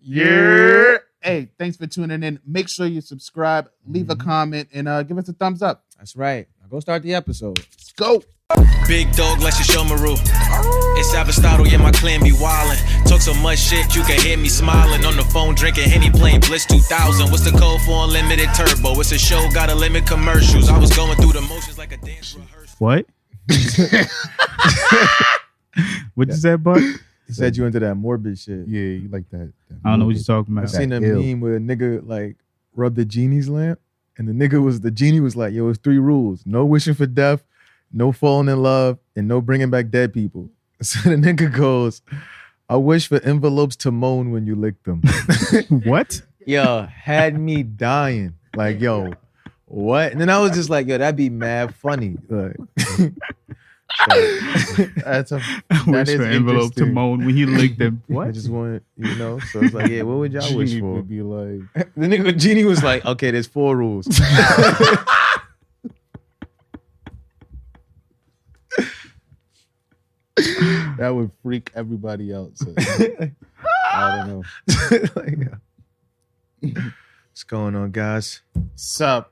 Yeah. Hey, thanks for tuning in. Make sure you subscribe, leave a comment, and give us a thumbs up. That's right. Now go start the episode. Let's go. Big dog, let's show Maru. It's Aristotle, yeah, my clan be wildin'. Talk so much shit, you can hear me smiling. On the phone, drinking Henny, playing Bliss 2000. What's the code for unlimited turbo? It's a show, gotta limit commercials. I was going through the motions like a dance rehearsal. What? What you said, Buck? He said you into that morbid shit. Yeah, you like that. I don't know what you're talking about. I seen a meme where a nigga like rubbed the genie's lamp, and the genie was like, yo, it's 3 rules. No wishing for death, no falling in love, and no bringing back dead people. So the nigga goes, I wish for envelopes to moan when you lick them. What? Yo, had me dying. Like, yo, what? And then I was just like, yo, that'd be mad funny. Like, That Wish is for envelope to interesting. moan when he licked them. I What? just wanted, so it's like, yeah, what would y'all wish Genie for? would be like, The nigga genie was like, okay, there's 4 rules. that would freak everybody out. So. I don't know. What's going on, guys? Sup?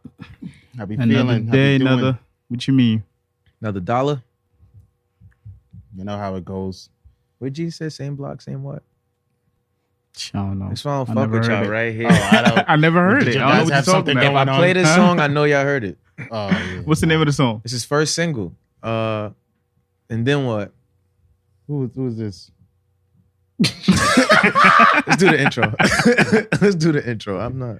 How be Another feeling? How day, be doing? another. What you mean? Another dollar? You know how it goes. What G said? Same block, same what? I don't know. That's why I don't I fuck never with y'all heard it. right here. I don't. I never heard Did it. you I don't know guys what have you're talking something about. If I going play this Huh? song, I know y'all heard it. Oh, yeah. What's the name of the song? It's his first single. And then what? Who's this? Let's do the intro. Let's do the intro. I'm not.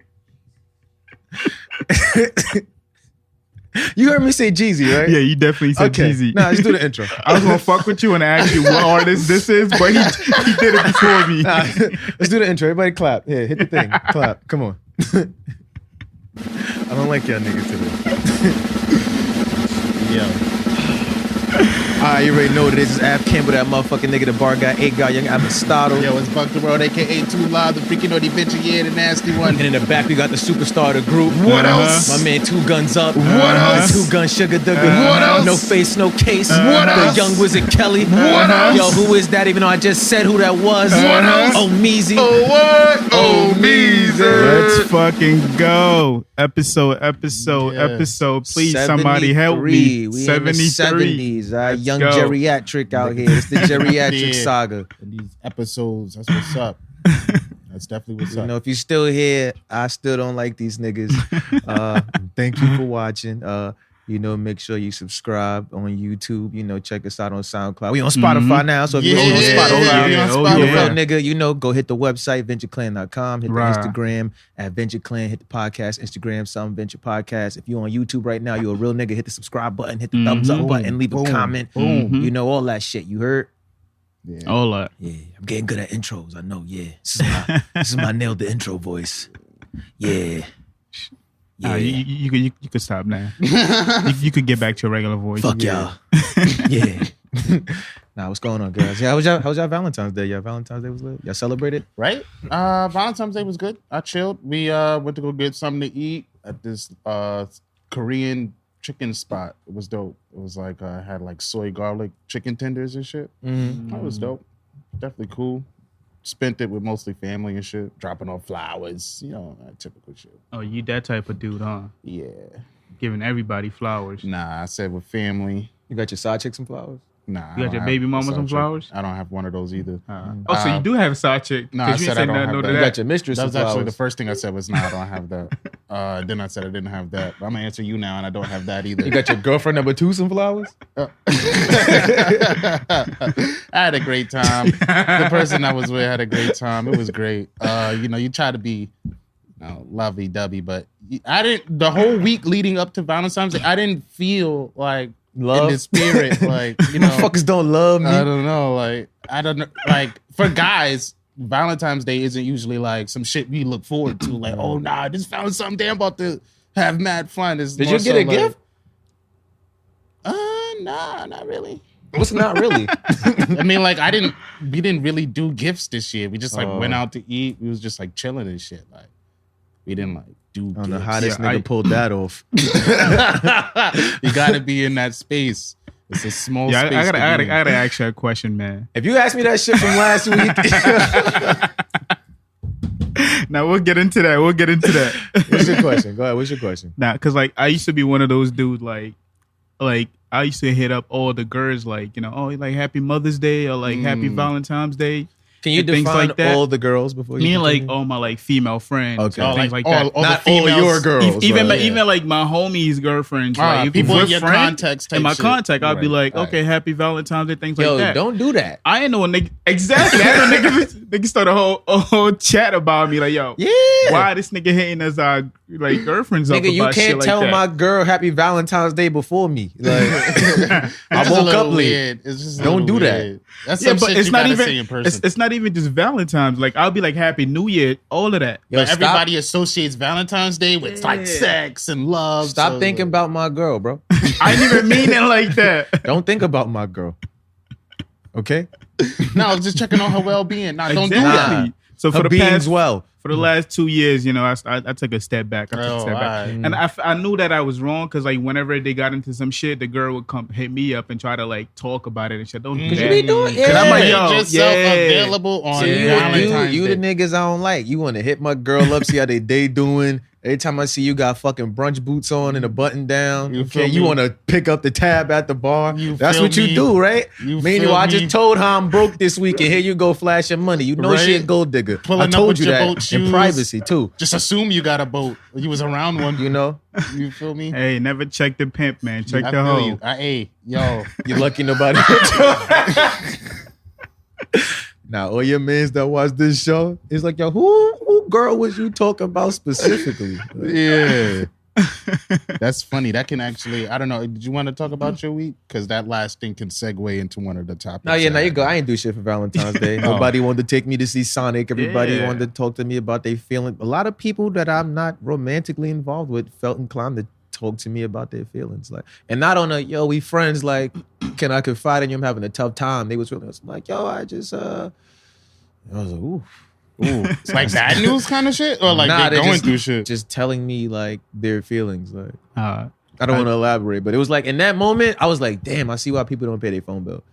You heard me say Jeezy, right? Yeah, you definitely said Okay. Jeezy. Nah, let's do the intro. I was gonna fuck with you and ask you what artist this is, but he did it before me. Nah, let's do the intro. Everybody clap. Here, hit the thing. Clap. Come on. I don't like y'all niggas today. Yo. Alright, you already know what it is. It's Av Campbell, that motherfucking nigga, the bar guy, 8 guy, young Aristotle. Yo, it's Buck the World, a.k.a. Too Loud, the freaking naughty bitch, yeah, the nasty one. And in the back, we got the superstar of the group. What else? My man, 2 Guns Up. What else? 2 Gun Sugar Dugger. What else? No face, no case. What The else? young Wizard Kelly. What else? Yo, who is that? Even though I just said who that was. What else? Oh, Meezy. Oh, what? Oh, Let's Meezer. fucking go. Episode. Yes. Please, somebody help me. We 73. in the 70s. Let's Young go. geriatric out here. It's the geriatric Yeah. saga. And these episodes, that's what's up. That's definitely what's You up. know, if you're still here, I still don't like these niggas. Thank you for watching. Make sure you subscribe on YouTube. Check us out on SoundCloud. We on Spotify now, so if you're on Yeah, Spotify, we on Oh, Spotify. yeah. nigga, go hit the website, ventureclan.com, hit the Right. Instagram at VentureClan, hit the podcast, Instagram, Some Venture Podcast. If you're on YouTube right now, you're a real nigga, hit the subscribe button, hit the thumbs up button, leave a Boom. comment. Boom. All that shit. You heard? Yeah. Hold up. Yeah, I'm getting good at intros. I know, yeah. This is my nailed the intro voice. Yeah. Yeah. You could stop now. you could get back to your regular voice. Fuck y'all. Yeah. Nah, what's going on, guys? Yeah, how was y'all Valentine's Day? Y'all Valentine's Day was lit? Y'all celebrated? Right? Valentine's Day was good. I chilled. We went to go get something to eat at this Korean chicken spot. It was dope. It was like had like soy garlic chicken tenders and shit. Mm-hmm. That was dope. Definitely cool. Spent it with mostly family and shit, dropping off flowers, that typical shit. Oh, you that type of dude, huh? Yeah. Giving everybody flowers. Nah, I said with family. You got your side chick some flowers? Nah. You I got don't your have baby a mama side some chick. flowers? I don't have one of those either. So you do have a side chick? No, I 'Cause you said ain't I don't nothing have to that. You that. got your mistress That some was actually flowers. the first thing I said was, nah, I don't have that. Then I said I didn't have that. But I'm going to answer you now, and I don't have that either. You got your girlfriend number 2 some flowers? I had a great time. The person I was with had a great time. It was great. You try to be lovey-dovey, but I didn't, the whole week leading up to Valentine's Day, I didn't feel like Love? in the spirit, like, Motherfuckers don't love me. I don't know. Like, for guys, Valentine's Day isn't usually like some shit we look forward to. Like, oh, nah, I just found something. Damn, about to have mad fun. It's Did more you get so a gift? Nah, not really. What's not really? I mean, like, we didn't really do gifts this year. We just went out to eat. We was just like chilling and shit. Like, we didn't like do I don't know gifts. how this nigga pulled that off. You gotta be in that space. It's a small Yeah, space. I to be in. gotta ask you a question, man. If you asked me that shit from last week, Now we'll get into that. What's your question? Go ahead. What's your question? Nah, because like I used to be one of those dudes like I used to hit up all the girls like, you know, oh, like Happy Mother's Day or like Happy Valentine's Day. Can you define like all the girls before you? Me and like all my like female friends, okay, things like that. Not all your girls, even like my homies' girlfriends, like people in your context. In my contact, I'd be like, okay, Happy Valentine's Day, things like that. Don't do that. I ain't know a nigga exactly. I know niggas start a whole chat about me, like, yo, why this nigga hating us like girlfriends up nigga, about you can't shit tell like my girl Happy Valentine's Day before me. Like, I woke up late. It's just don't do that. That's some shit it's you not gotta even say in person. it's not even just Valentine's. Like I'll be like Happy New Year, all of that. Yo, but everybody associates Valentine's Day with like sex and love. Stop thinking about my girl, bro. I didn't even mean it like that. Don't think about my girl. Okay? No, I was just checking on her well-being. Nah, don't do that. So for her for the last 2 years, you know, I took a step back. And I knew that I was wrong because like whenever they got into some shit, the girl would come hit me up and try to like talk about it and shit. Don't do that. You be doing it. I'm like, Make yourself available on Valentine's You Day. the niggas I don't like. You want to hit my girl up, see how they day doing. Every time I see you got fucking brunch boots on and a button down. You want to pick up the tab at the bar. That's what you do, right? Meanwhile, I just told her I'm broke this week and here you go flashing money. You know she a gold digger. I told you that in privacy too. Just assume you got a boat. You was around one. You know? You feel me? Hey, never check the pimp, man. Check the hoe. Hey, yo. You lucky nobody. Now, all your mans that watch this show, it's like, yo, who girl was you talking about specifically? Yeah. That's funny. That can actually, I don't know. Did you want to talk about your week? Because that last thing can segue into one of the topics. No, you go. I ain't do shit for Valentine's Day. Nobody wanted to take me to see Sonic. Everybody wanted to talk to me about their feelings. A lot of people that I'm not romantically involved with felt inclined to talk to me about their feelings. Like, and not on a, we friends, like, can I confide in you? I'm having a tough time. They was really like, I was like, ooh. It's like bad news kind of shit? Or like they're going through shit? Just telling me like their feelings. Like I don't want to elaborate, but it was like in that moment, I was like, damn, I see why people don't pay their phone bill.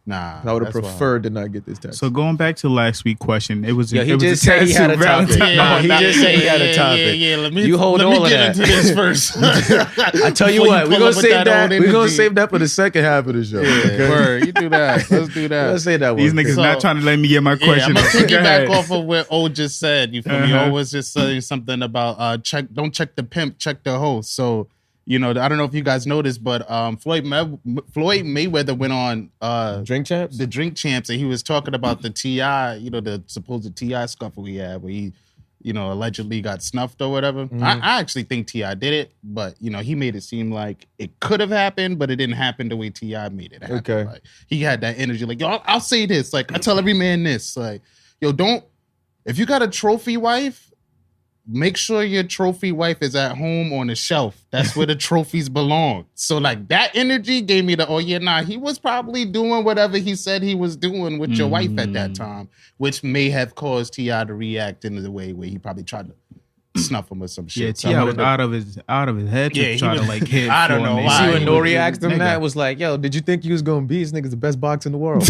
Nah. I would have preferred to not get this text. So going back to last week's question, it was he just said he had a topic. He just said he had a topic. Yeah, let me get into this first. I tell you what, we're gonna save that. We're gonna save that for the second half of the show. Okay? Word, you do that. Let's do that. Let's say that one. These niggas not trying to let me get my question. I'm gonna piggyback off of what O just said. You feel me? O was just saying something about don't check the pimp, check the host. So, you know, I don't know if you guys noticed, but Floyd Mayweather went on Drink Champs, the Drink Champs, and he was talking about the T.I., you know, the supposed T.I. scuffle he had, where he, you know, allegedly got snuffed or whatever. I actually think T.I. did it, but you know, he made it seem like it could have happened, but it didn't happen the way T.I. made it happen. Okay, like, he had that energy, like, yo, I'll say this, like, I tell every man this, like, yo, if you got a trophy wife, make sure your trophy wife is at home on the shelf. That's where the trophies belong. So like that energy gave me he was probably doing whatever he said he was doing with your wife at that time, which may have caused T.I. to react in the way where he probably tried to snuff him or some shit. Yeah, T.I. was out of his head to try to like hit. I don't know why. See when Nori asked him that, was like, yo, did you think you was gonna be? This nigga's the best boxer in the world.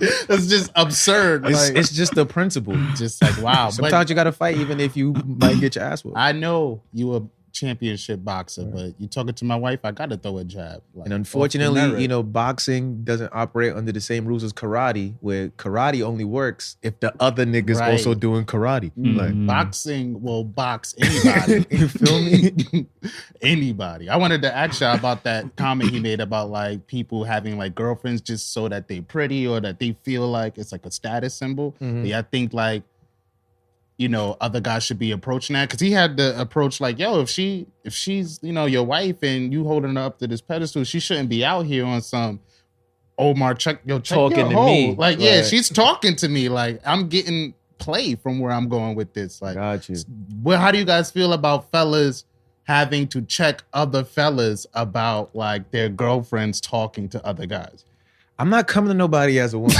It's just absurd. It's just the principle. Just like, wow. Sometimes you got to fight even if you might get your ass whooped. I know you a championship boxer, but you talking to my wife, I got to throw a jab. Like, and unfortunately, you know, boxing doesn't operate under the same rules as karate, where karate only works if the other niggas also doing karate. Like, boxing will box anybody. You feel me? Anybody. I wanted to ask you about that comment he made about like people having like girlfriends just so that they pretty or that they feel like it's like a status symbol. Yeah, I think like, you know, other guys should be approaching that, because he had the approach like, yo, if she's, you know, your wife and you holding her up to this pedestal, she shouldn't be out here on some Omar check talking to me. Like, yeah, she's talking to me. Like, I'm getting play from where I'm going with this. Like, got you. Well, how do you guys feel about fellas having to check other fellas about like their girlfriends talking to other guys? I'm not coming to nobody as a woman.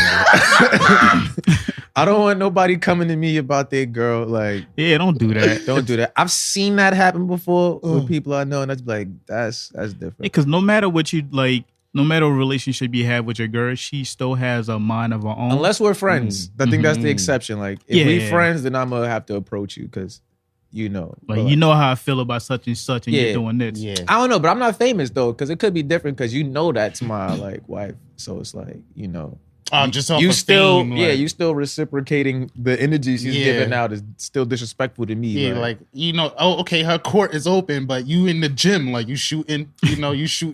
I don't want nobody coming to me about their girl. Like, yeah, don't do that. Don't do that. I've seen that happen before with people I know, and that's like, that's different. Because no matter what you like, no matter what relationship you have with your girl, she still has a mind of her own. Unless we're friends. I think that's the exception. Like, if we friends, then I'm going to have to approach you because, you know. Like, you know how I feel about such and such and you're doing this. Yeah. I don't know, but I'm not famous, though, because it could be different because you know that's my, like, wife. So it's like, you know. Just off you of still, fame, you still reciprocating the energy she's giving out is still disrespectful to me. Yeah, like you know, okay, her court is open, but you in the gym, like you shooting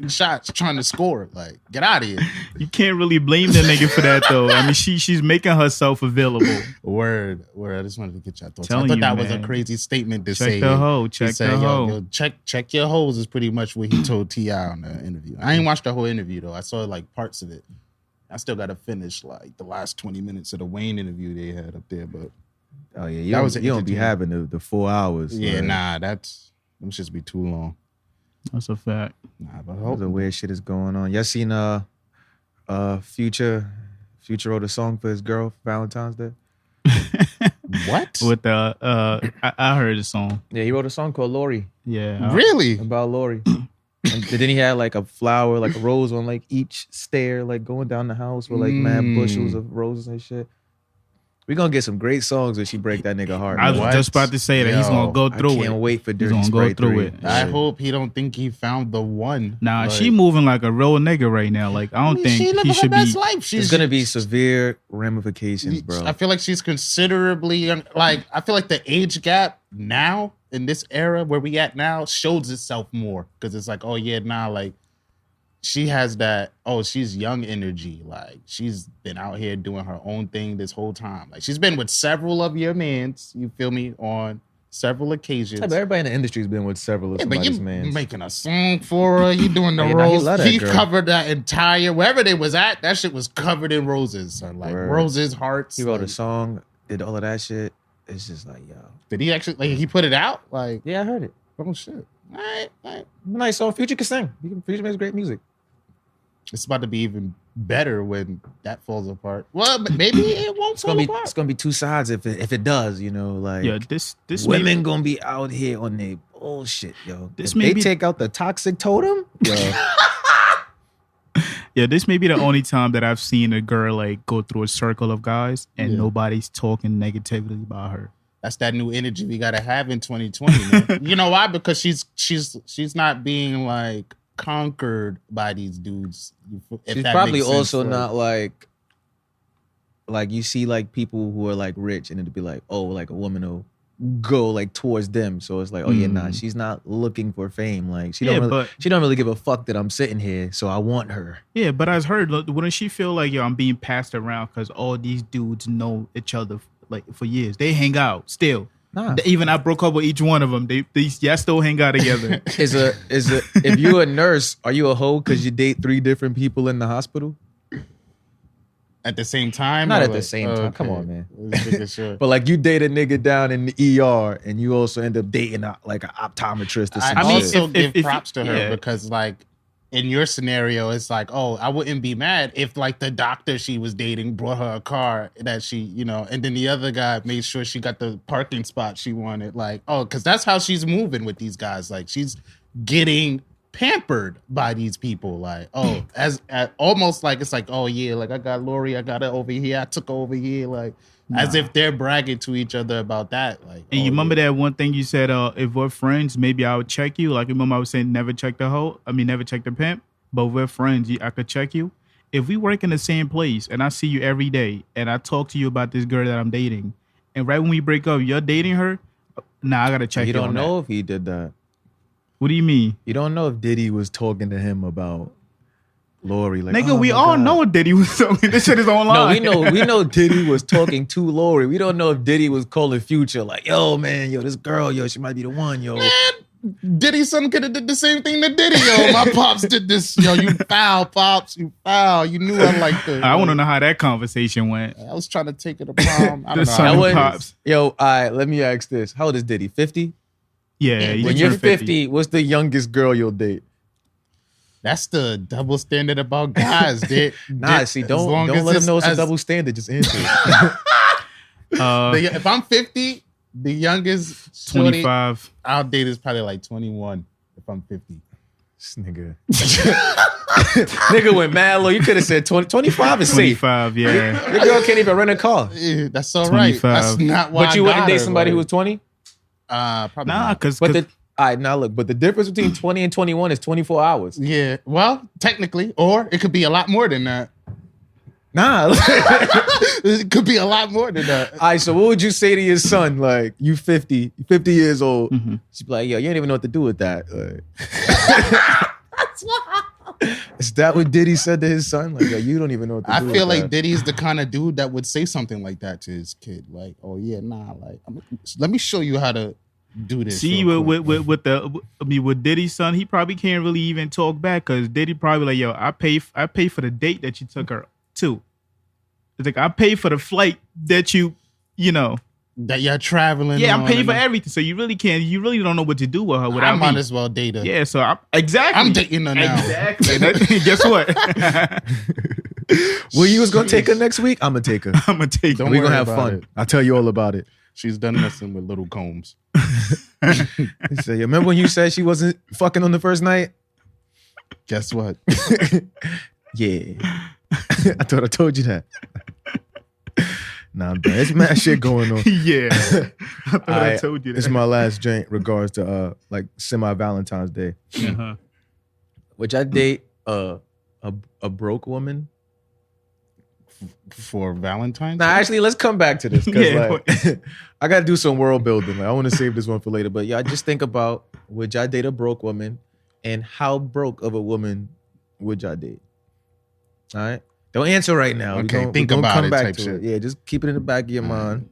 shots, trying to score. Like, get out of here. You can't really blame that nigga for that though. I mean, she's making herself available. Word. I just wanted to get your thoughts. Telling I thought you, that was man. a crazy statement to Check say. the hoe. Check the hoe. Yo, check your hoes is pretty much what he told T.I. on the interview. I ain't watched the whole interview though. I saw like parts of it. I still got to finish like the last 20 minutes of the Wayne interview they had up there, but you don't be having the 4 hours. Yeah, like, nah, them shits be too long. That's a fact. Nah, but all the weird shit is going on. Y'all seen Future wrote a song for his girl for Valentine's Day? What? With the I heard the song. Yeah, he wrote a song called Lori. Yeah. Really? About Lori. And then he had like a flower, like a rose on like each stair, like going down the house with like mad bushels of roses and shit. We're gonna get some great songs when she break that nigga heart. I was just about to say that he's gonna go through it. I can't wait for Dirty He's Sprite gonna go through 3. it. I hope he don't think he found the one. Nah, like, she moving like a real nigga right now. Like I don't think she living he her should best be. life. There's gonna be severe ramifications, bro. I feel like she's considerably young. Like I feel like the age gap now in this era where we at now shows itself more because it's like, oh yeah, nah, like she has that. Oh, she's young energy. Like she's been out here doing her own thing this whole time. Like she's been with several of your mans. You feel me on several occasions. Yeah, but everybody in the industry's been with several of somebody's mans. Making a song for her. You doing the rose. He covered that entire wherever they was at. That shit was covered in roses. So like roses, hearts. He wrote a song, did all of that shit. It's just like, yo. Did he actually like he put it out? Like yeah, I heard it. Oh shit. All right. Nice song. Future can sing. Future makes great music. It's about to be even better when that falls apart. Well, but maybe it won't fall apart. It's gonna be two sides if it does, you know, like this women gonna be out here on their bullshit, yo. This if they take out the toxic totem, yo. Yeah, this may be the only time that I've seen a girl like go through a circle of guys and nobody's talking negatively about her. That's that new energy we gotta have in 2020, man. You know why? Because she's not being like conquered by these dudes. She's probably also not like you see like people who are like rich and it'd be like, oh, like a woman will go like towards them. So it's like, oh yeah, nah, she's not looking for fame. Like she don't really give a fuck that I'm sitting here. So I want her. Yeah, but I heard, wouldn't she feel like, yo, I'm being passed around because all these dudes know each other like for years. They hang out still. Nah. Even I broke up with each one of them. They still hang out together. If you're a nurse, are you a hoe because you date 3 different people in the hospital? At the same time? Not at the same time. Okay. Come on, man. Sure. But like you date a nigga down in the ER and you also end up dating like an optometrist or something. I also give props to her because like in your scenario, it's like, oh, I wouldn't be mad if like the doctor she was dating brought her a car that she, you know, and then the other guy made sure she got the parking spot she wanted. Like, oh, because that's how she's moving with these guys. Like she's getting pampered by these people, like, oh, as almost like it's like, oh yeah, like I got Lori, I got her over here, I took her over here, like as if they're bragging to each other about that. Like, and you remember that one thing you said, if we're friends, maybe I would check you. Like remember I was saying never check the hoe. I mean never check the pimp. But if we're friends, I could check you. If we work in the same place and I see you every day and I talk to you about this girl that I'm dating, and right when we break up, you're dating her, nah, I gotta check you. You don't know if he did that. What do you mean? You don't know if Diddy was talking to him about Lori. Like, nigga, we all know Diddy was talking. This shit is online. No, we know Diddy was talking to Lori. We don't know if Diddy was calling Future like, yo, man, yo, this girl, yo, she might be the one, yo. Man, Diddy's son could have did the same thing to Diddy, yo. My pops did this, yo. You foul, pops. You foul. You knew I liked it. I want to know how that conversation went. I was trying to take her to prom. I don't know. Pops. Yo, all right, let me ask this. How old is Diddy? 50? Yeah. When you're 50, what's the youngest girl you'll date? That's the double standard about guys, dude. Nah, see, don't let them know it's a double standard. Just answer it. If I'm 50, the youngest 25. I'll date is probably like 21 if I'm 50. This nigga. Nigga went mad low. You could have said 20, 25 is safe. 25, yeah. Your girl can't even rent a car. Yeah, that's all right. 25. That's not why But you I wouldn't got date her, somebody like, who was 20? probably Nah, not. because But all right, now look, but the difference between 20 and 21 is 24 hours. Yeah, well, technically, or it could be a lot more than that. Nah. It could be a lot more than that. All right, so what would you say to your son? Like, you 50 years old. Mm-hmm. She'd be like, yo, you don't even know what to do with that. Like, is that what Diddy said to his son? Like, yo, you don't even know what to I do feel with like that. Diddy's the kind of dude that would say something like that to his kid. Like, oh yeah, nah, like, let me show you how to do this. see real quick. with Diddy's son, he probably can't really even talk back because Diddy probably like, yo, I pay for the date that you took her to. It's like I pay for the flight that you know. that you're traveling. Yeah, I'm on paying and for everything. So you really don't know what to do with her I without might me. as well date her. Yeah, so exactly. I'm dating her now. Exactly. Guess what? Well, you was gonna take her next week? I'm gonna take her. I'm gonna take. Don't We're worry gonna have about fun. it. I'll tell you all about it. She's done messing with little combs. He said, "You remember when you said she wasn't fucking on the first night?" Guess what? Yeah. I thought I told you that. Nah, bro. It's mad shit going on. Yeah, I thought I Alright, told you that. This is my last drink regards to like semi-Valentine's Day. Uh-huh. Which I date a broke woman. For Valentine's? Nah, actually, let's come back to this because Yeah, like I gotta do some world building. Like, I want to save this one for later. But yeah, I just think about would y'all date a broke woman and how broke of a woman would y'all date? All right, don't answer right now. Okay, think about come it back type to shit. it. Yeah, just keep it in the back of your mind.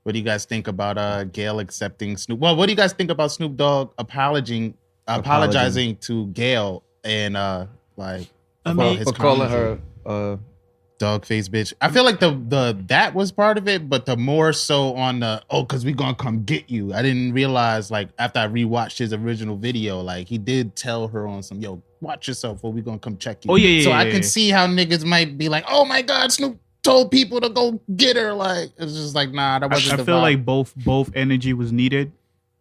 What do you guys think about Gayle accepting Snoop? Well, what do you guys think about Snoop Dogg apologizing to Gayle and like about his For calling commentary? her Dog face bitch. I feel like the that was part of it, but the more so on the because we gonna come get you. I didn't realize like after I rewatched his original video, like he did tell her on some watch yourself or we gonna come check you. Oh, yeah, So yeah, I yeah. can see how niggas might be like, oh my god, Snoop told people to go get her. Like it's just like nah, that wasn't. I feel like both energy was needed.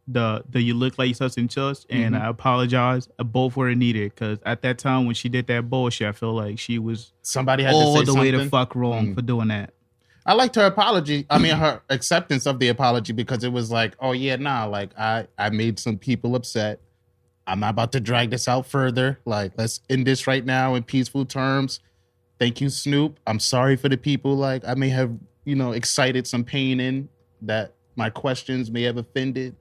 The you look like such and such, and I apologize. Both were needed because at that time when she did that bullshit, I feel like she was somebody had all to say the way something. to fuck wrong for doing that. I liked her apology. I mean, her acceptance of the apology because it was like, oh yeah, nah, like I made some people upset. I'm not about to drag this out further. Like, let's end this right now in peaceful terms. Thank you, Snoop. I'm sorry for the people. Like, I may have, excited some pain in that my questions may have offended,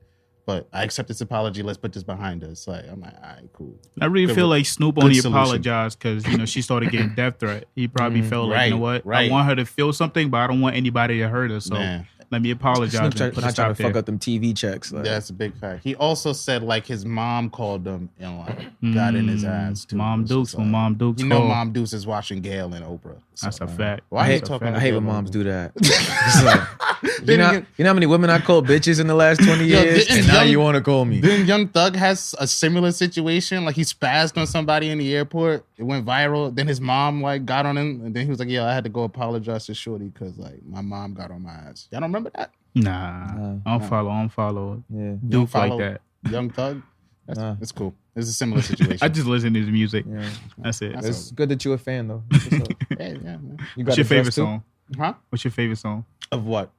but I accept this apology. Let's put this behind us. Like, I'm like, all right, cool. I really Good feel one. like Snoop Good only solution. apologized because she started getting death threat. He probably felt like, right, you know what, right. I want her to feel something, but I don't want anybody to hurt her. So Man. let me apologize. Snoop and put a not trying stop to fuck there. up them TV checks. Like, That's a big fact. He also said like his mom called him and like got in his ass too. Mom It's Dukes just when like- Mom Dukes You know, call. Mom Deuce is watching Gayle and Oprah. So, That's a fact. Why I are you hate, talking? I to hate Gayle when and moms Oprah? do that. It's like, you know how many women I called bitches in the last 20 Yo, years, didn't and now Young- you want to call me? Then Young Thug has a similar situation. Like he spazzed on somebody in the airport. It went viral. Then his mom like got on him, and then he was like, "Yeah, I had to go apologize to Shorty because like my mom got on my ass." Y'all don't remember that? Nah, I don't follow. Yeah. You don't Duke like follow that. Young Thug. That's, Nah. that's cool. It's a similar situation. I just listen to his music. Yeah. That's it. That's It's good that you're a fan, though. What's up? yeah, man. You What's a your favorite dress, too? song? Huh? What's your favorite song? Of what?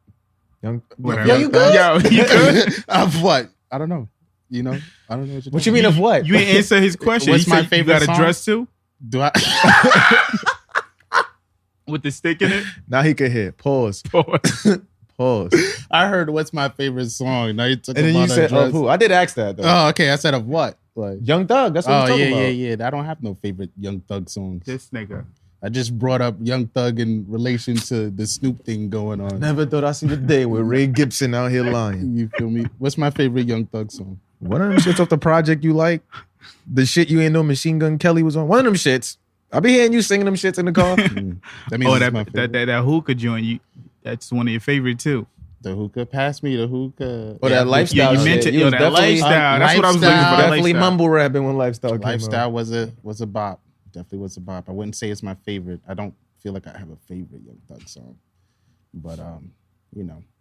Young, Whatever. Yo, you good? Yo, you good? Of what? I don't know. I don't know what you're What you talking mean of what? You ain't answer his question. What's He my said favorite You got song? a dress too Do I? with the stick in it? Now he can hit. Pause. Pause. I heard what's my favorite song. Now you took And then about you a said, dress. of who? I did ask that, though. Oh, okay. I said of what? Like, Young Thug. That's what oh I'm talking yeah. about. I don't have no favorite Young Thug songs. This nigga. I just brought up Young Thug in relation to the Snoop thing going on. Never thought I'd see the day with Ray Gibson out here lying. You feel me? What's my favorite Young Thug song? One of them shits off the project you like. The shit you ain't know Machine Gun Kelly was on. One of them shits. I be hearing you singing them shits in the car. That means Oh, it's my that favorite. that hookah joint. That's one of your favorite too. The hookah. Pass me the hookah. Or that lifestyle You shit. mentioned You was that definitely- lifestyle. That's what I was looking for. Lifestyle. That Definitely lifestyle. mumble rapping when Lifestyle came Lifestyle out. was a bop. Definitely was a bop. I wouldn't say it's my favorite. I don't feel like I have a favorite Young Thug song, but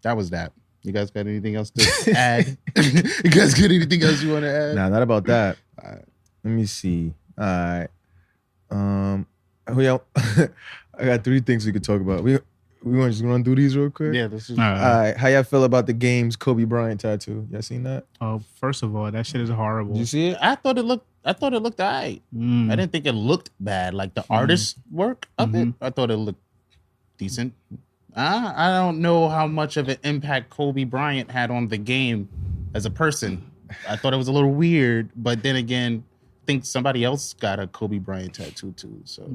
that was that. You guys got anything else to add? You guys got anything else you want to add? Nah, not about that. Let me see. All right. I got 3 things we could talk about. We want to just run through these real quick? Yeah, this is All right. How y'all feel about the game's Kobe Bryant tattoo? Y'all seen that? Oh, first of all, that shit is horrible. Did you see it? I thought it looked alright. I didn't think it looked bad. Like the artist work of it, I thought it looked decent. I don't know how much of an impact Kobe Bryant had on the game as a person. I thought it was a little weird, but then again, I think somebody else got a Kobe Bryant tattoo too. So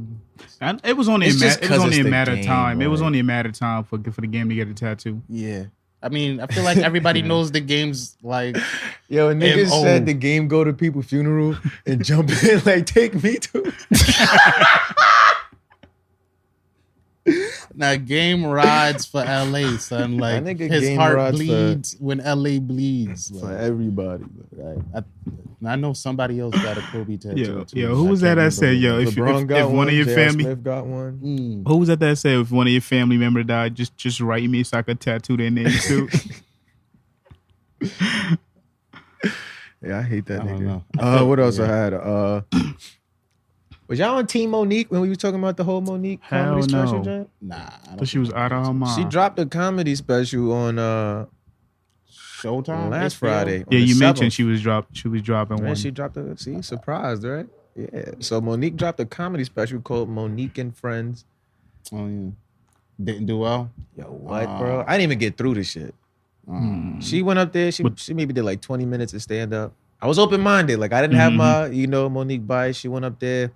And it was only It's just it was 'cause only it's a the matter of game, time. It was like- only a matter of time for the game to get a tattoo. yeah, I mean, I feel like everybody knows the game's like. Yo, niggas MO. said the game go to people's funeral and jump in like, take me to. Now, game rides for LA, son. Like That nigga his game heart rides for- bleeds when LA bleeds. For Like, everybody. I know somebody else got a Kobe tattoo. too. Yo, who was I that can't said, remember. yo, if LeBron got if one of your J.R. family, Smith got one. who was that said if one of your family member died, just write me so I could tattoo their name too. Yeah, I hate that I don't nigga. know. What else Yeah. I had? Was y'all on Team Monique when we was talking about the whole Monique Hell comedy special? no. Joint? Nah, I don't But she was out of her mind. She dropped a comedy special on Showtime last HBO? Friday. on Yeah, the you 7th. mentioned she was dropping Man, one. she dropped a surprised, right? Yeah. So Monique dropped a comedy special called Monique and Friends. Oh yeah, didn't do well. Yo, what, bro? I didn't even get through this shit. She went up there. She maybe did like 20 minutes of stand up. I was open minded. Like I didn't have my Monique bias. She went up there,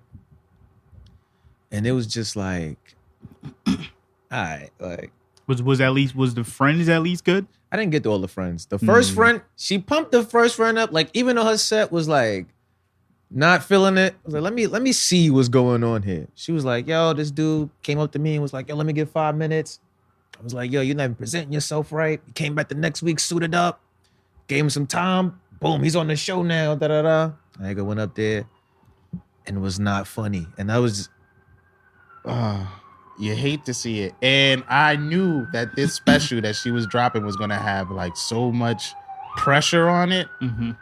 and it was just like, all right, like was the Friends at least good? I didn't get to all the friends. The first friend, she pumped the first friend up. Like even though her set was like not feeling it, I was like, let me see what's going on here. She was like, yo, this dude came up to me and was like, yo, let me get 5 minutes. I was like, yo, you're not even presenting yourself right. He came back the next week suited up, gave him some time. Boom, he's on the show now. Da da da. Nigga went up there and was not funny. And I was You hate to see it, and I knew that this special that she was dropping was gonna have like so much pressure on it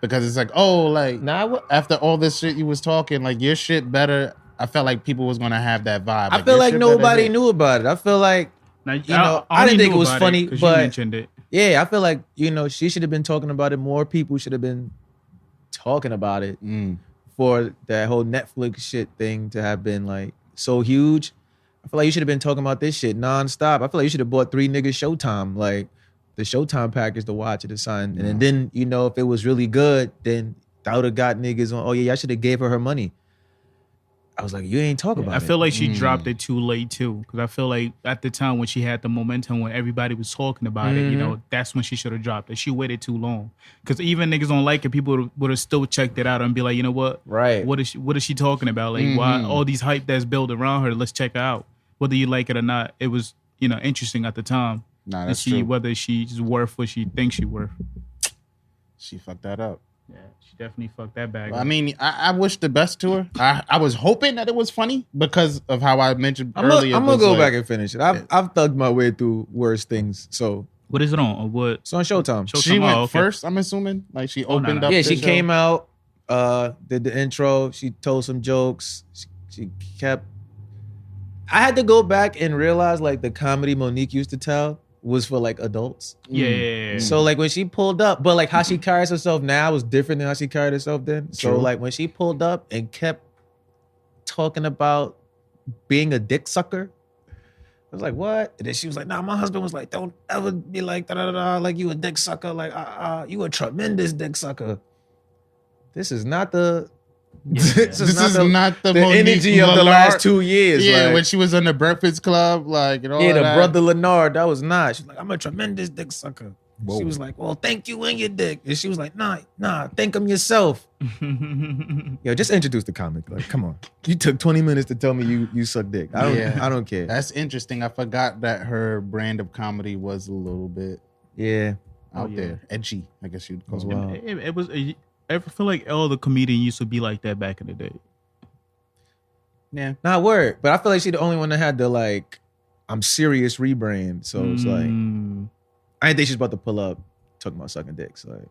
because it's like, oh, like after all this shit you was talking, like your shit better. I felt like people was gonna have that vibe. I feel like nobody knew about it. I feel like Now, I didn't think it was about funny, 'cause but you mentioned it. yeah, I feel like, she should have been talking about it. More people should have been talking about it for that whole Netflix shit thing to have been like so huge. I feel like you should have been talking about this shit nonstop. I feel like you should have bought 3 niggas Showtime, like the Showtime package to watch it or something. And then, if it was really good, then that would have got niggas on, oh yeah, I should have gave her money. I was like, you ain't talking about it. I feel like she dropped it too late too, because I feel like at the time when she had the momentum, when everybody was talking about it, that's when she should have dropped it. She waited too long, because even niggas don't like it. People would have still checked it out and be like, you know what? Right. What is she talking about? Like, why all these hype that's built around her? Let's check her out, whether you like it or not. It was interesting at the time Nah, to that's see true. whether she's worth what she thinks she's worth. She fucked that up. Yeah, she definitely fucked that bag. I up. mean, I wish the best to her. I was hoping that it was funny because of how I mentioned earlier. I'm gonna go back and finish it. I've thugged my way through worse things. So What is it on? Or what? it's on Showtime. She went Oh, okay. first, I'm assuming. Like she Oh, no, opened no. up. Yeah, the she show. came out, did the intro. She told some jokes. She kept. I had to go back and realize like the comedy Monique used to tell was for like adults. Yeah. So like when she pulled up, but like how she carries herself now was different than how she carried herself then. So True. like when she pulled up and kept talking about being a dick sucker, I was like, what? And then she was like, nah, my husband was like, don't ever be like, da da da, like you a dick sucker, like you a tremendous dick sucker. This is not the This is not the the Monique energy of the Lillard. last 2 years. Yeah, like, when she was on the Breakfast Club, like and all yeah, the that. brother Leonard, that was not. She's like, I'm a tremendous dick sucker. Whoa. She was like, well, thank you and your dick. And she was like, nah, thank him yourself. Yo, just introduce the comic. Like, come on. You took 20 minutes to tell me you suck dick. I don't care. That's interesting. I forgot that her brand of comedy was a little bit Yeah. out there, edgy. I guess you'd call As it. well. It was. I feel like all the comedians used to be like that back in the day. Yeah, Not word. But I feel like she the only one that had the like, I'm serious rebrand. So it's like, I didn't think she was about to pull up talking about sucking dicks. Like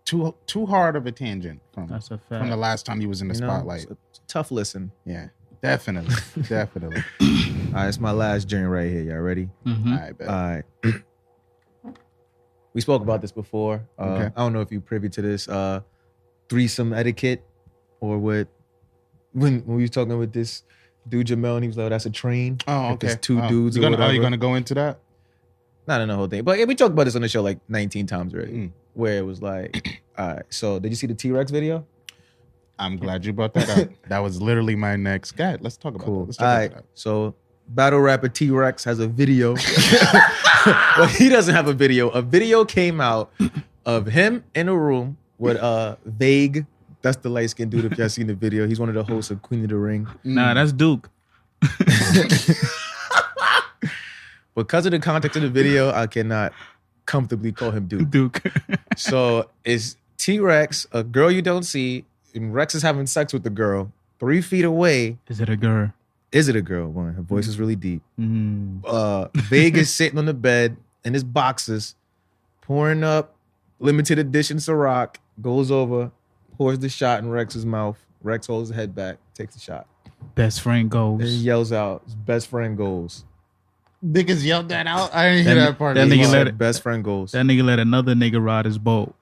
too hard of a tangent That's a fact. from the last time you was in the spotlight. It's a tough listen. Yeah, definitely. Definitely. All right, it's my last joint right here. Y'all ready? Mhm. All right, bet. All right. We spoke about this before. Okay. I don't know if you privy to this threesome etiquette or what. When we was talking with this dude Jamel, and he was like, "That's a train." Oh, Like, okay. there's two dudes. You or gonna, are you whatever. gonna go into that? Not in the whole thing, but yeah, we talked about this on the show like 19 times already. Mm. Where it was like, all right. So did you see the T-Rex video? I'm glad you brought that up. That was literally my next. God, let's talk about that. Let's talk All about right. that. So battle rapper T-Rex has a video. Well, he doesn't have a video. A video came out of him in a room with Vague. That's the light-skinned dude if y'all seen the video. He's one of the hosts of Queen of the Ring. Nah, that's Duke. Because of the context of the video, I cannot comfortably call him Duke. Duke. So it's T-Rex, a girl you don't see, and Rex is having sex with the girl 3 feet away. Is it a girl? Is it a girl? One, her voice is really deep. Mm. Vegas sitting on the bed in his boxes, pouring up limited edition Ciroc, goes over, pours the shot in Rex's mouth. Rex holds his head back, takes the shot. Best friend And he goes. yells out, his best friend goes. Niggas yelled that out. I didn't hear That- that part. that He nigga said, let it- best friend goes. That nigga let another nigga ride his boat.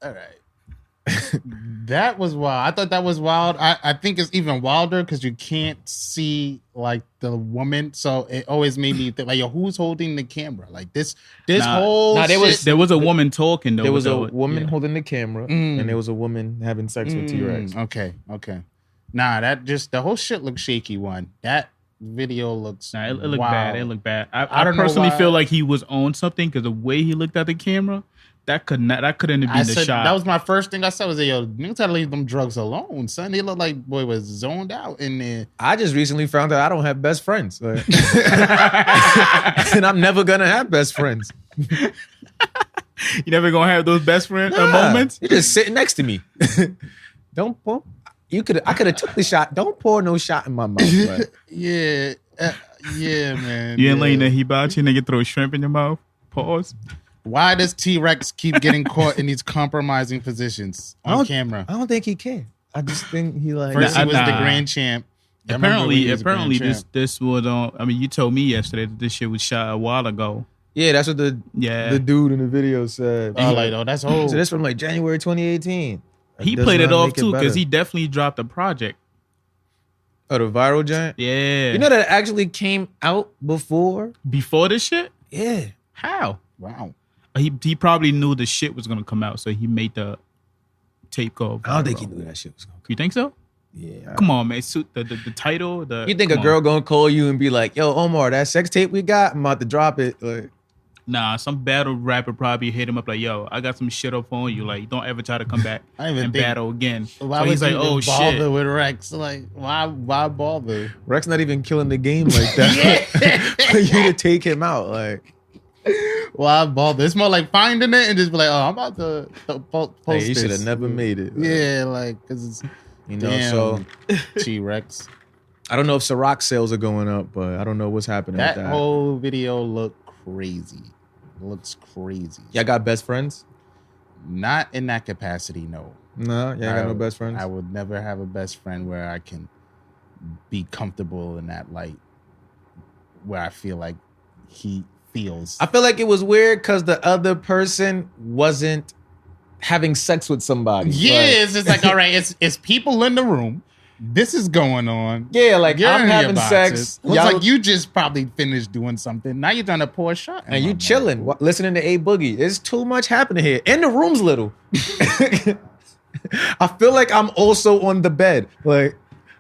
All right. That was wild. I thought that was wild. I think it's even wilder because you can't see the woman. So it always made me think yo, who's holding the camera? Like this Nah, whole nah, there was- shit- There was a woman talking though. There was a with the- woman yeah. holding the camera, Mm. and there was a woman having sex with T-Rex. Okay. Nah, that just the whole shit looked shaky. That video looks. Nah, it looked wild. bad. It looked bad. I I don't know personally why- feel like he was on something because the way he looked at the camera, that couldn't have been I the said shot. that was my first thing I said was, yo, niggas gotta leave them drugs alone, son. They look like boy was zoned out in there. I just recently found out I don't have best friends. Like- and I'm never going to have best friends. You never gonna have those best friend Nah, moments. You're just sitting next to me. Don't pour. I could have took the shot. Don't pour no shot in my mouth. Like, Yeah, man. You ain't yeah. letting that hibachi nigga throw shrimp in your mouth. Pause. Why does T-Rex keep getting caught in these compromising positions I on don't- camera? I don't think he can. I just think he like. First, he was the Nah. grand champ. I remember when he was the grand Apparently, champ. this was on. I mean, you told me yesterday that this shit was shot a while ago. Yeah, that's what the Yeah, dude in the video said. That's old. So this from like January 2018. he Does played it not off make too because better. he definitely dropped a project. Oh, the viral giant. Yeah, You know that actually came out before. before this shit. Yeah. How? Wow. He probably knew the shit was gonna come out, so he made the tape go. I don't think he viral. knew that shit was going. You think so? Yeah. Come on, man. Suit the title. You think a come girl on. gonna call you and be like, "Yo, Omar, that sex tape we got, I'm about to drop it." Like, Nah, some battle rapper probably hit him up like, "Yo, I got some shit up on you. Like, don't ever try to come back I even and think- battle again." Why So would he's like, you "Oh even bother shit." with Rex? Like, why bother? Rex not even killing the game like that. For you to take him out, like, Why bother? It's more like finding it and just be like, oh, I'm about to post hey, you this. should have never made it. Like, Yeah, like, because it's you know. damn So T-Rex. I don't know if Ciroc sales are going up, but I don't know what's happening That with that. whole video looked crazy. Looks crazy. Y'all got best friends? Not in that capacity, no. No, y'all ain't got no best friends. I would never have a best friend where I can be comfortable in that light, where I feel like he feels. I feel like it was weird because the other person wasn't having sex with somebody. Yeah, Like, it's just like, all right, it's people in the room. This is going on. yeah, like You're I'm in your having boxes. sex. Looks y'all- like you just probably finished doing something. Now you're trying to pour a shot. in and my you mouth. chilling, listening to A Boogie. There's too much happening here. And the room's little. I feel like I'm also on the bed. Like,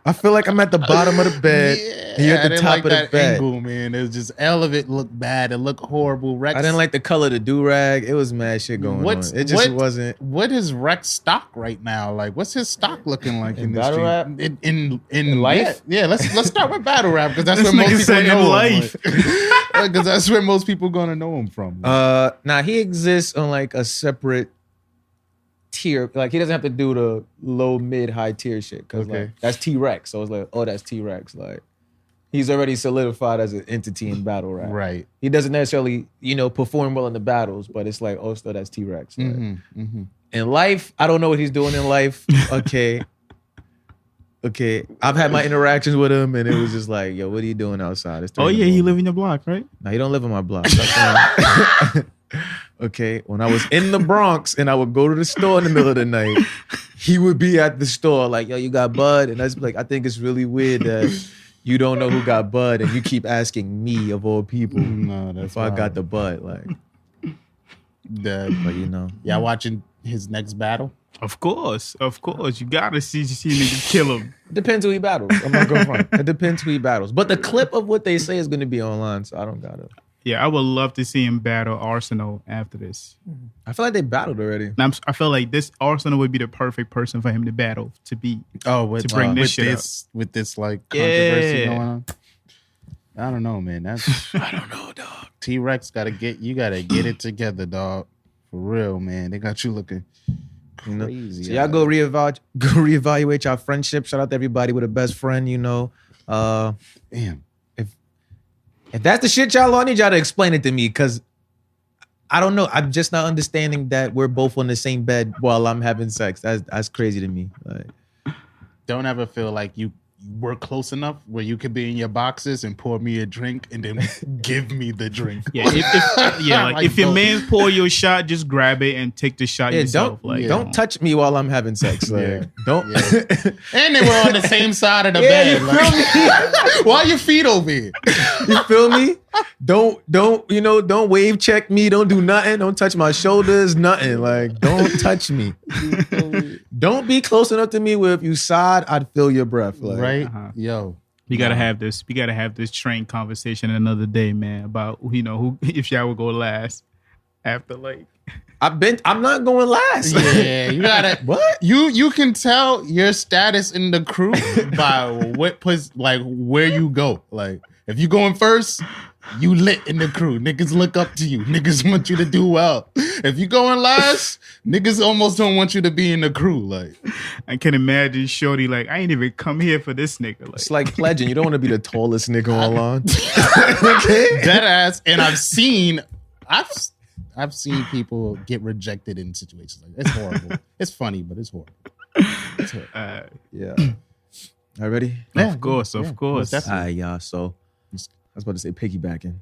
I feel like I'm at the bottom of the bed. and you're I at the didn't top like of the that bed. angle, man. It was just all of it looked bad. It looked horrible. Rex, I didn't like the color of the do-rag. It was mad shit going What's- on. It just what- wasn't. What is Rex stock right now? Like, what's his stock looking like in this battle street? rap? In life? Yeah, let's start with battle rap because that's This where most nigga people said in know life. him. Because that's where most people gonna know him from. Now he exists on like a separate tier. Like he doesn't have to do the low, mid, high tier shit because Okay. like that's T-Rex. So it's like, oh, that's T-Rex. Like he's already solidified as an entity in battle rap. Right. He doesn't necessarily, perform well in the battles, but it's like, oh, still that's T-Rex. Like, in life, I don't know what he's doing in life. Okay. I've had my interactions with him, and it was just like, yo, what are you doing outside? It's Oh, yeah, he live in your block, right? No, he don't live on my block. Okay, when I was in the Bronx and I would go to the store in the middle of the night, he would be at the store like, yo, you got bud? And that's like, I think it's really weird that you don't know who got bud and you keep asking me of all people if I got the bud. Like, but y'all watching his next battle? Of course. You gotta see niggas kill him. It depends who he battles. I'm not going front. It depends who he battles. But the clip of what they say is going to be online, so I don't got it. Yeah, I would love to see him battle Arsenal after this. I feel like they battled already. I feel like this Arsenal would be the perfect person for him to battle, to bring this shit up. With this like controversy going on. I don't know, man. I don't know, dog. T-Rex gotta get it together, dog. For real, man. They got you looking crazy. So y'all go reevaluate y'all friendship. Shout out to everybody with a best friend, Damn. If that's the shit y'all on, I need y'all to explain it to me, because I don't know. I'm just not understanding that we're both on the same bed while I'm having sex. That's crazy to me. Like, don't ever feel like you were close enough where you could be in your boxes and pour me a drink and then give me the drink. Yeah, if your man pour you a shot, just grab it and take the shot yourself. Don't touch me while I'm having sex. Like, don't. Yeah. And they were on the same side of the bed. Why are your feet over here? You feel me? Don't wave check me. Don't do nothing. Don't touch my shoulders. Nothing. Like, don't touch me. Don't be close enough to me where if you sighed, I'd feel your breath. Like, right? Yo. We gotta have this. We gotta have this train conversation another day, man. About who if y'all would go last after like. I'm not going last. Yeah, you gotta. What? You can tell your status in the crew by where you go. Like, if you going first, you lit in the crew. Niggas look up to you. Niggas want you to do well. If you going last, niggas almost don't want you to be in the crew. Like, I can imagine Shorty like, I ain't even come here for this nigga. Like, it's like pledging. You don't want to be the tallest nigga online. Okay, dead ass. And I've seen people get rejected in situations like that. It's horrible. It's funny, but it's horrible. Yeah. Are you ready? Yeah, of course. Y'all. So I was about to say piggybacking.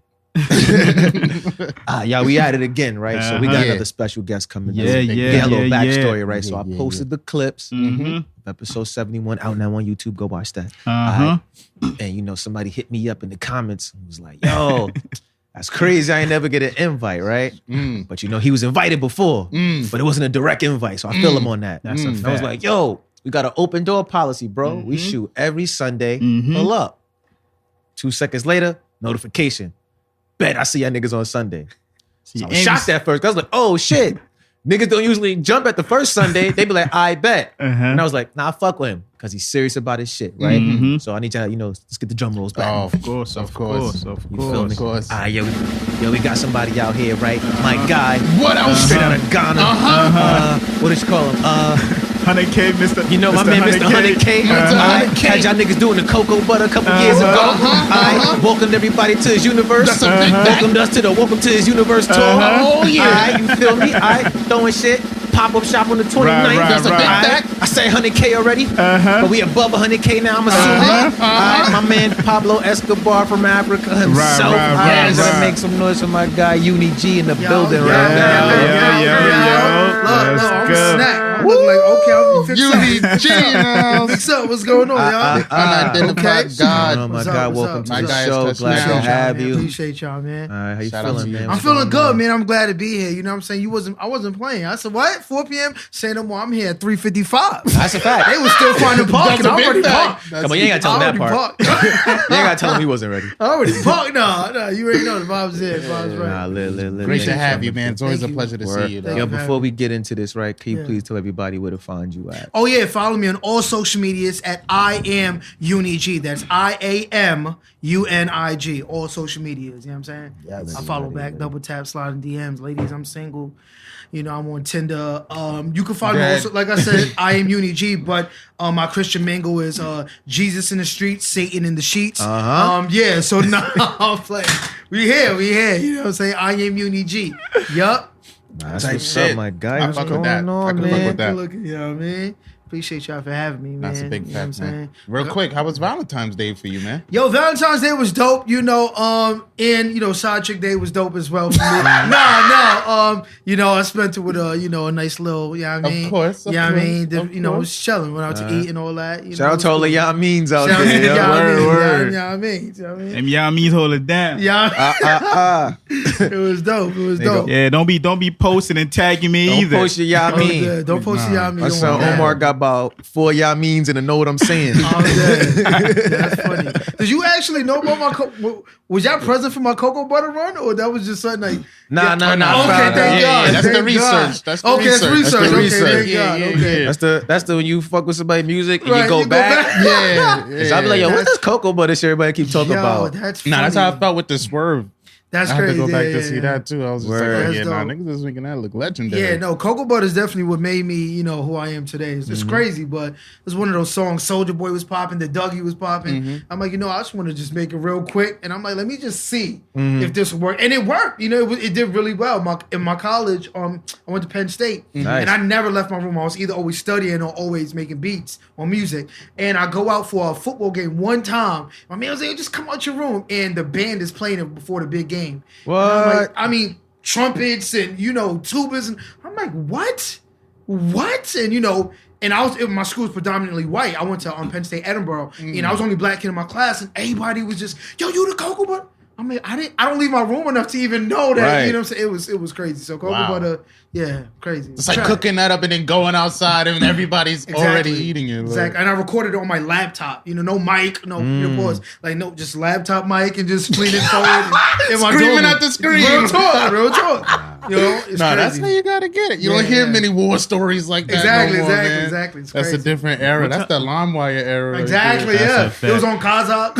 Y'all, we at it again, right? So we got another special guest coming. Yeah. A little backstory, right? So I Yeah, posted the clips. Mm-hmm. Episode 71 out now on YouTube. Go watch that. And somebody hit me up in the comments and was like, yo, that's crazy. I ain't never get an invite, right? But he was invited before, but it wasn't a direct invite. So I feel him on that. That's a fact. I was like, yo, we got an open door policy, bro. We shoot every Sunday. Pull up. 2 seconds later, notification. Bet I see y'all niggas on Sunday. So I was shocked at first. I was like, oh shit. Niggas don't usually jump at the first Sunday. They be like, I bet. And I was like, nah, fuck with him. Because he's serious about his shit, right? So I need y'all, let's get the drum rolls back. Oh, of course. You feel me? We got somebody out here, right? My guy. What else? Straight out of Ghana. What did you call him? 100K, Mr. My man, Mr. 100K. Had y'all niggas doing the cocoa butter a couple years ago. Welcomed everybody to his universe. That's a big Welcomed us to the Welcome to His Universe tour. Oh, yeah. You feel me? Throwing shit. Pop-up shop on the 29th. That's a big back. I say 100K already, but we above 100K now, I'm assuming. My man Pablo Escobar from Africa himself. I'm gonna make some noise for my guy Uni-G in the building right now. Look, snap. I'm looking like, okay, Uni-G. What's up? What's going on, y'all? Unidentified God. Oh my God, welcome to My the guy is show. touching Glad to down. have you. Appreciate y'all, man. All right, how you Shout out to feeling, you. man? I'm feeling good, man. I'm glad to be here. You know what I'm saying? I wasn't playing. I said, what? 4 p.m.? Say no more. I'm here at 3:55. That's a fact. They was still finding parking. I already parked. Come on, you ain't gotta tell him that part. You ain't gotta tell him he wasn't ready. I already parked. No, you already know the vibes there. Vibes right. Nah, Great to have you, man. It's always a pleasure to see you. Yo, before we get into this, right, can you please tell everybody where to find you at. Oh yeah, follow me on all social medias at I am Uni-G. That's IAMUNIG. All social medias. You know what I'm saying? Yes. I follow back, double tap, slide in DMs. Ladies, I'm single. You know, I'm on Tinder. You can find me also, like I said, I am Uni-G, but my Christian mingle is Jesus in the streets, Satan in the sheets. Yeah, so now I'm playing. We here. You know what I'm saying? I am Uni-G. Yup. That's Type what's shit. up, my guy. I What's fuck with going that. I on, can fuck man? with that. You know what I mean? Appreciate y'all for having me, man. That's a big You know what I'm fact, man. saying? Real quick, how was Valentine's Day for you, man? Yo, Valentine's Day was dope, you know, and, you know, Side Chick Day was dope as well for me. You know, I spent it with a nice little, you know what I mean? Of course. You know what I mean? Of You know, course. was chilling, went out to eat and all that. You Shout know, out to all the y'all means out Shout out to the there. y'all Word, means, word. you know what I mean? You know what I mean? Them y'all means hold it down. Yeah, it was dope. It was dope. Yeah, don't be posting and tagging me Don't either. post your y'all mean. Yeah, don't post y'all mean. My son Omar got about 4 y'all means and to know what I'm saying. That's funny. Did you actually know about my? Was y'all present for my cocoa butter run, or that was just something like? Nah. Okay, found thank out. God. That's the thank research. God. That's the Okay, it's research. research. That's the Okay, research. thank God. Okay. That's the when you fuck with somebody's music and Right, you go back. Yeah. Cause I be like, yo, what's this cocoa butter shit everybody keep talking Yo, about? that's funny. Nah, that's how I felt with the Swerve. That's I had crazy. to go back yeah, to see yeah. that too. I was just Word. like, oh, That's yeah, nah, dope. niggas is making that look legendary. Yeah, no, Cocoa Butter is definitely what made me, you know, who I am today. It's crazy, but it's one of those songs. Soldier Boy was popping, the Dougie was popping. I'm like, you know, I just want to just make it real quick, and I'm like, let me just see if this will work, and it worked. You know, it did really well. In my college, I went to Penn State, Nice. and I never left my room. I was either always studying or always making beats on music. And I go out for a football game one time. My man was like, just come out your room, and the band is playing it before the big game. What? And I'm like, I mean, trumpets and, you know, tubas. And I'm like, what? And, you know, and my school was predominantly white. I went to Penn State, Edinburgh, and I was the only black kid in my class, and everybody was just, yo, you the Cocoa Butter? I mean, I don't leave my room enough to even know that, Right. you know what I'm saying? It was crazy. So Cocoa Wow. Butter, yeah, crazy. It's like Track. cooking that up and then going outside and everybody's already eating it. Like, Exactly. And I recorded it on my laptop. You know, no mic, no pause. Like, no, just laptop mic and just leaning forward. In my Screaming dorm. at the screen. Real talk. You know, it's No, crazy. that's how you gotta get it. You don't hear many war stories like that. Exactly, no more, exactly, man. exactly. It's That's a crazy. different era. That's the LimeWire era. right Exactly, there. yeah. That's a fact. It was on Kazakh.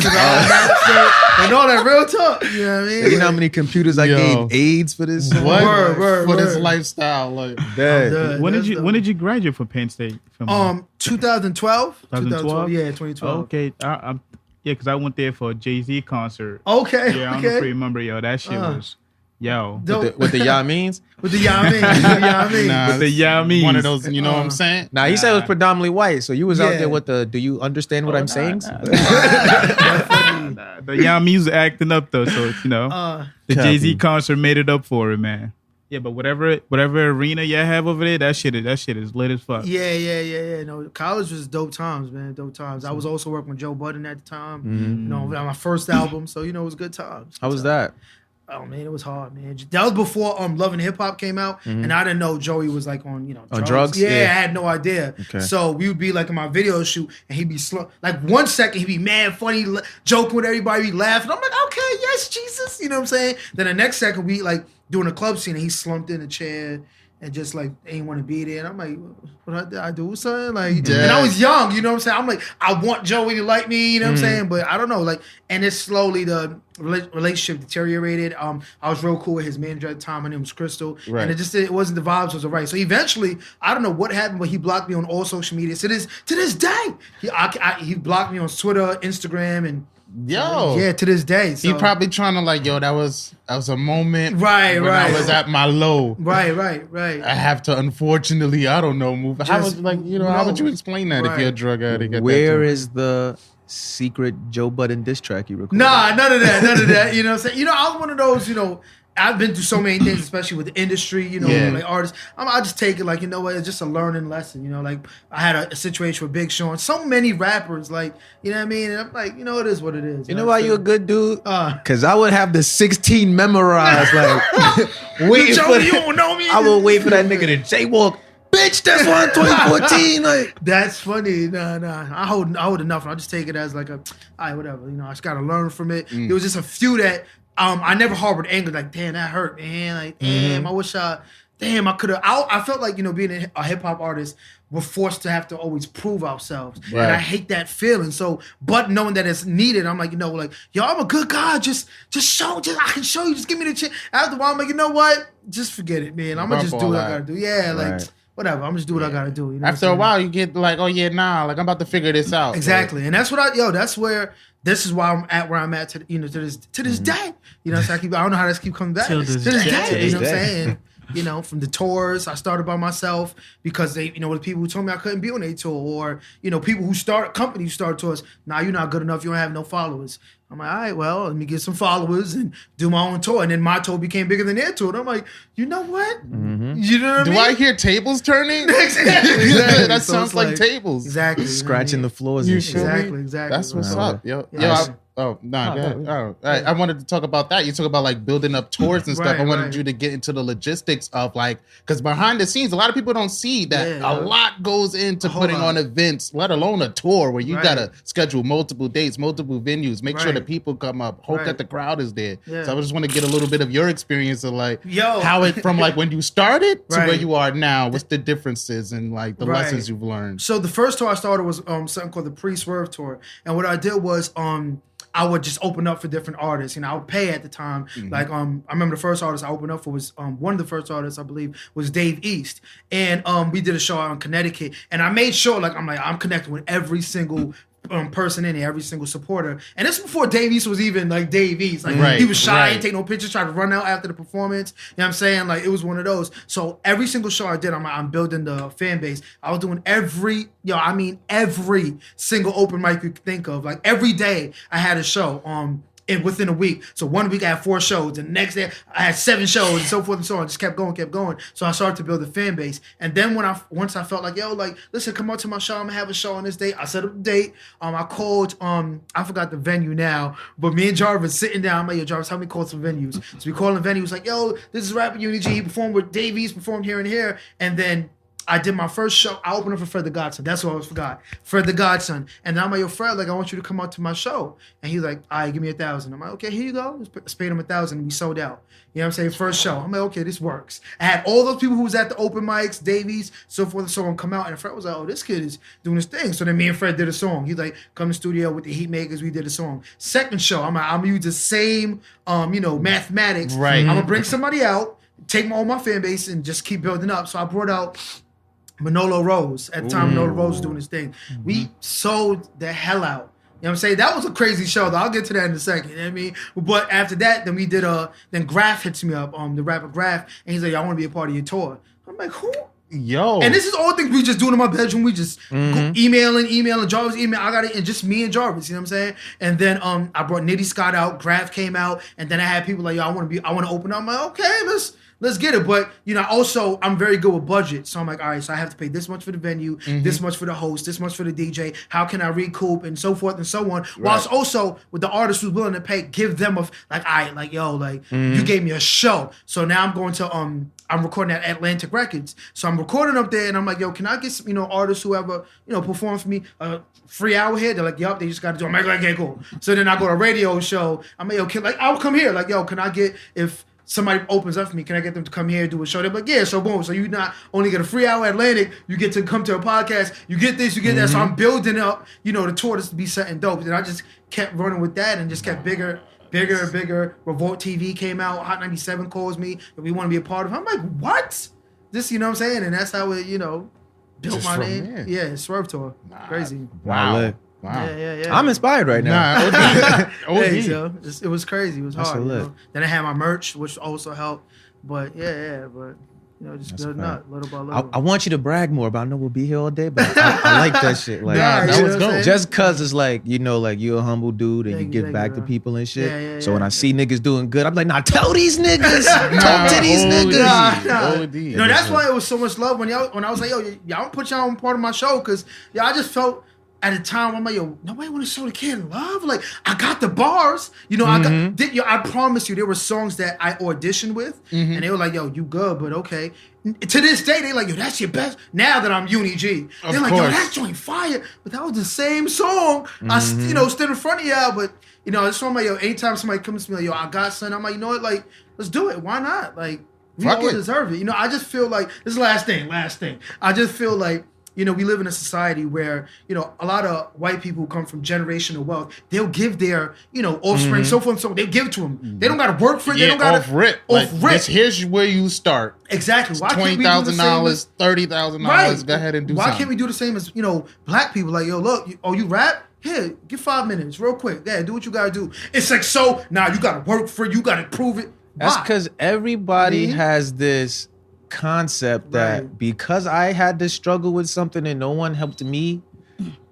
And all that real talk. You know what I mean? You know how many computers I Yo. gave AIDS for this? What? Word, For this word. lifestyle. Like, Dad. When That's did you graduate from Penn State? From 2012? 2012? Yeah, 2012. Okay, yeah, because I went there for a Jay-Z concert. Okay. Yeah, I don't know if you remember, yo. That shit was, yo. Dope. With the y'all means? With the Yamin. Yamin. nah, With the it's Yamis. one of those, you know what I'm saying? Nah, he said it was predominantly white, so you was out Yeah. there with the, do you understand what I'm saying? The Yamis was acting up though, so you know the Copy. Jay-Z concert made it up for it, man. Yeah, but whatever arena y'all have over there, that shit is lit as fuck. Yeah. No, college was dope times, man. Dope times. I was also working with Joe Budden at the time. You know, on my first album, so you know it was good times. How was that? Oh man, it was hard, man. That was before Love and Hip Hop came out, and I didn't know Joey was like on, you know, On drugs? Yeah, Yeah. I had no idea. Okay. So we would be like in my video shoot, and he'd be slow. Like 1 second, he'd be mad, funny, joking with everybody, be laughing. I'm like, okay, yes, Jesus, you know what I'm saying? Then the next second, we like doing a club scene, and he slumped in a chair and just like ain't want to be there. And I'm like, what did I do something? Like, and I was young, you know what I'm saying? I'm like, I want Joey to like me, you know what I'm saying? But I don't know, like, and it's slowly the relationship deteriorated. I was real cool with his manager at the time. My name was Crystal, Right. and it wasn't the vibes was right. So eventually, I don't know what happened, but he blocked me on all social media. To this day, he blocked me on Twitter, Instagram, and Yo. yeah, to this day. So, He probably trying to like, yo, that was a moment. Right, when right. I was at my low. right. I have to, unfortunately, I don't know, move. How Just would, like, you know, how would you no. explain that if Right. you're a drug addict? Where is the secret Joe Budden diss track you recorded? Nah, none of that. You know what I'm saying? You know, I was one of those, you know, I've been through so many things, especially with the industry, you know, Yeah. like artists. I just take it like, you know what, it's just a learning lesson, you know, like I had a situation with Big Sean. So many rappers, like, you know what I mean? And I'm like, you know, it is what it is. You know why you a good dude? Uh. Because I would have the 16 memorized, like, waiting Joey, for you don't know me? I will wait for that nigga to jaywalk. Bitch, that's why in 2014. Like, That's funny. Nah. I hold enough. I just take it as like a, all right, whatever. You know, I just got to learn from it. There was just a few that I never harbored anger. Like, damn, that hurt, man. Like, damn, I wish I damn, I felt like, being a hip hop artist, we're forced to have to always prove ourselves. Right. And I hate that feeling. So, but knowing that it's needed, I'm like, yo, I'm a good guy. Just I can show you. Just give me the chance. After a while, I'm like, you know what? Just forget it, man. I'm going to just do what I got to do. Yeah, like, whatever. I'm just do what I got to do. After a while, you get like, oh yeah, nah, like I'm about to figure this out. Exactly. Like, And that's this is why I'm at where I'm at to this day. So I don't know how this keep coming back. Till To this this day. day. You know what I'm saying? From the tours, I started by myself because they, the people who told me I couldn't be on a tour, or, people who companies who start tours. Nah, you're not good enough. You don't have no followers. I'm like, all right, well, let me get some followers and do my own tour. And then my tour became bigger than their tour. And I'm like, you know what? You know what I mean? Do I hear tables turning? Exactly. That So sounds it's like tables. Exactly. Scratching the floors and shit. Exactly. That's what's up, yo. Yeah. Go ahead. All right. I wanted to talk about that. You talk about like building up tours and stuff. Right, I wanted right. you to get into the logistics of like, because behind the scenes, a lot of people don't see that Yeah. a lot goes into A whole putting lot. on events, let alone a tour where you Right. gotta schedule multiple dates, multiple venues, make sure Right. the people come up, hope Right. that the crowd is there. Yeah. So I just want to get a little bit of your experience of like Yo. how it from like when you started to Right. where you are now. What's the differences and like the Right. lessons you've learned? So the first tour I started was something called the Pre-Swerve Tour. And what I did was I would just open up for different artists. I would pay at the time. Like I remember the first artist I opened up for was one of the first artists I believe was Dave East. And we did a show out in Connecticut. And I made sure I'm connected with every single person in there, every single supporter. And this is before Dave East was even like Dave East. Like Right, he was shy, right. didn't take no pictures, tried to run out after the performance. You know what I'm saying? Like it was one of those. So every single show I did, I'm building the fan base. I was doing every single open mic you could think of. Like every day I had a show. And within a week. So 1 week I had 4 shows. And the next day I had 7 shows and so forth and so on. Just kept going. So I started to build a fan base. And then once I felt like, listen, come out to my show. I'm gonna have a show on this date. I set up the date. I called, I forgot the venue now, but me and Jarvis sitting down. I'm like, yo, Jarvis, help me call some venues. So we calling venues like, yo, this is rapper Uni-G. He performed with Dave East, performed here and here. And then I did my first show. I opened up for Fred the Godson. That's what I always forgot. Fred the Godson. And then I'm like, yo, Fred, I want you to come out to my show. And he's like, all right, give me 1,000. I'm like, okay, here you go. Just paid him 1,000 and we sold out. You know what I'm saying? First show. I'm like, okay, this works. I had all those people who was at the open mics, Davies, so forth and so on, come out. And Fred was like, oh, this kid is doing his thing. So then me and Fred did a song. He's like, come to the studio with the Heat Makers. We did a song. Second show, I'm like, I'm going to use the same, mathematics. Right. I'm going to bring somebody out, take all my fan base and just keep building up. So I brought out Manolo Rose. At the time, Manolo Rose was doing his thing. We sold the hell out. You know what I'm saying? That was a crazy show, though. I'll get to that in a second. You know what I mean? But after that, then we did then Graf hits me up, the rapper Graf, and he's like, I want to be a part of your tour. I'm like, who? Yo. And this is all things we just doing in my bedroom. We just go emailing, Jarvis email. I got it, and just me and Jarvis. You know what I'm saying? And then I brought Nitty Scott out. Graf came out, and then I had people like, yo, I want to open up. I'm like, okay, let's get it. But, also, I'm very good with budget. So I'm like, all right, so I have to pay this much for the venue, this much for the host, this much for the DJ. How can I recoup and so forth and so on? Whilst also, with the artist who's willing to pay, give them you gave me a show. So now I'm going to, I'm recording at Atlantic Records. So I'm recording up there and I'm like, yo, can I get some, artists who ever, perform for me a free hour here? They're like, yup, they just got to do it. I'm like, okay, cool. So then I go to a radio show. I'm like, yo, I'll come here. Like, yo, can I get, if somebody opens up for me, can I get them to come here and do a show? They're like, yeah, so boom. So you not only get a free hour at Atlantic, you get to come to a podcast, you get this, you get that. So I'm building up, the tour to be something dope. And I just kept running with that and just kept bigger and bigger. Revolt TV came out, Hot 97 calls me, and we want to be a part of it. I'm like, what? This, you know what I'm saying? And that's how it, built Just my from name. there. Yeah, Swerve Tour. Crazy. Wow. Yeah. I'm inspired right now. Nah, OD. Hey, so it was crazy. It was That's hard. so lit. Then I had my merch, which also helped. But but just building up little by little. I want you to brag more, but I know we'll be here all day. But I like that shit. Like Nah, that you was know what I'm dope. saying? just cause it's like you're a humble dude and you Thank give you, back to bro. people and shit. Yeah, so when I yeah. see niggas doing good, I'm like, nah, tell these niggas, talk to these niggas. OD. No, that's why it was so much love when I was like, yo, y'all put y'all on part of my show because I just felt at the time I'm like, yo, nobody want to show the kid love. Like I got the bars, I promise you, there were songs that I auditioned with, and they were like, yo, you good, but okay. To this day, they like, yo, that's your best. Now that I'm Uni-G, they're like, yo, that joint fire. But that was the same song. I, stood in front of y'all, but that's why I'm like, yo, anytime somebody comes to me like, yo, I got something, I'm like, you know what, like, let's do it. Why not? Like, We all deserve it. You know, I just feel like this is last thing. I just feel like, you know, we live in a society where, you know, a lot of white people who come from generational wealth, they'll give their, you know, offspring, so forth and so on. They'll give it to them. They don't got to work for it. They don't got to. Off rip. Here's where you start. Exactly. Why $20,000, $30,000. Right. Go ahead and do Why something. can't we do the same as, you know, black people? Like, yo, look, you rap? Here, get 5 minutes real quick. Yeah, do what you got to do. It's like, so, now you got to work for it. You got to prove it. That's because everybody has this concept that because I had to struggle with something and no one helped me,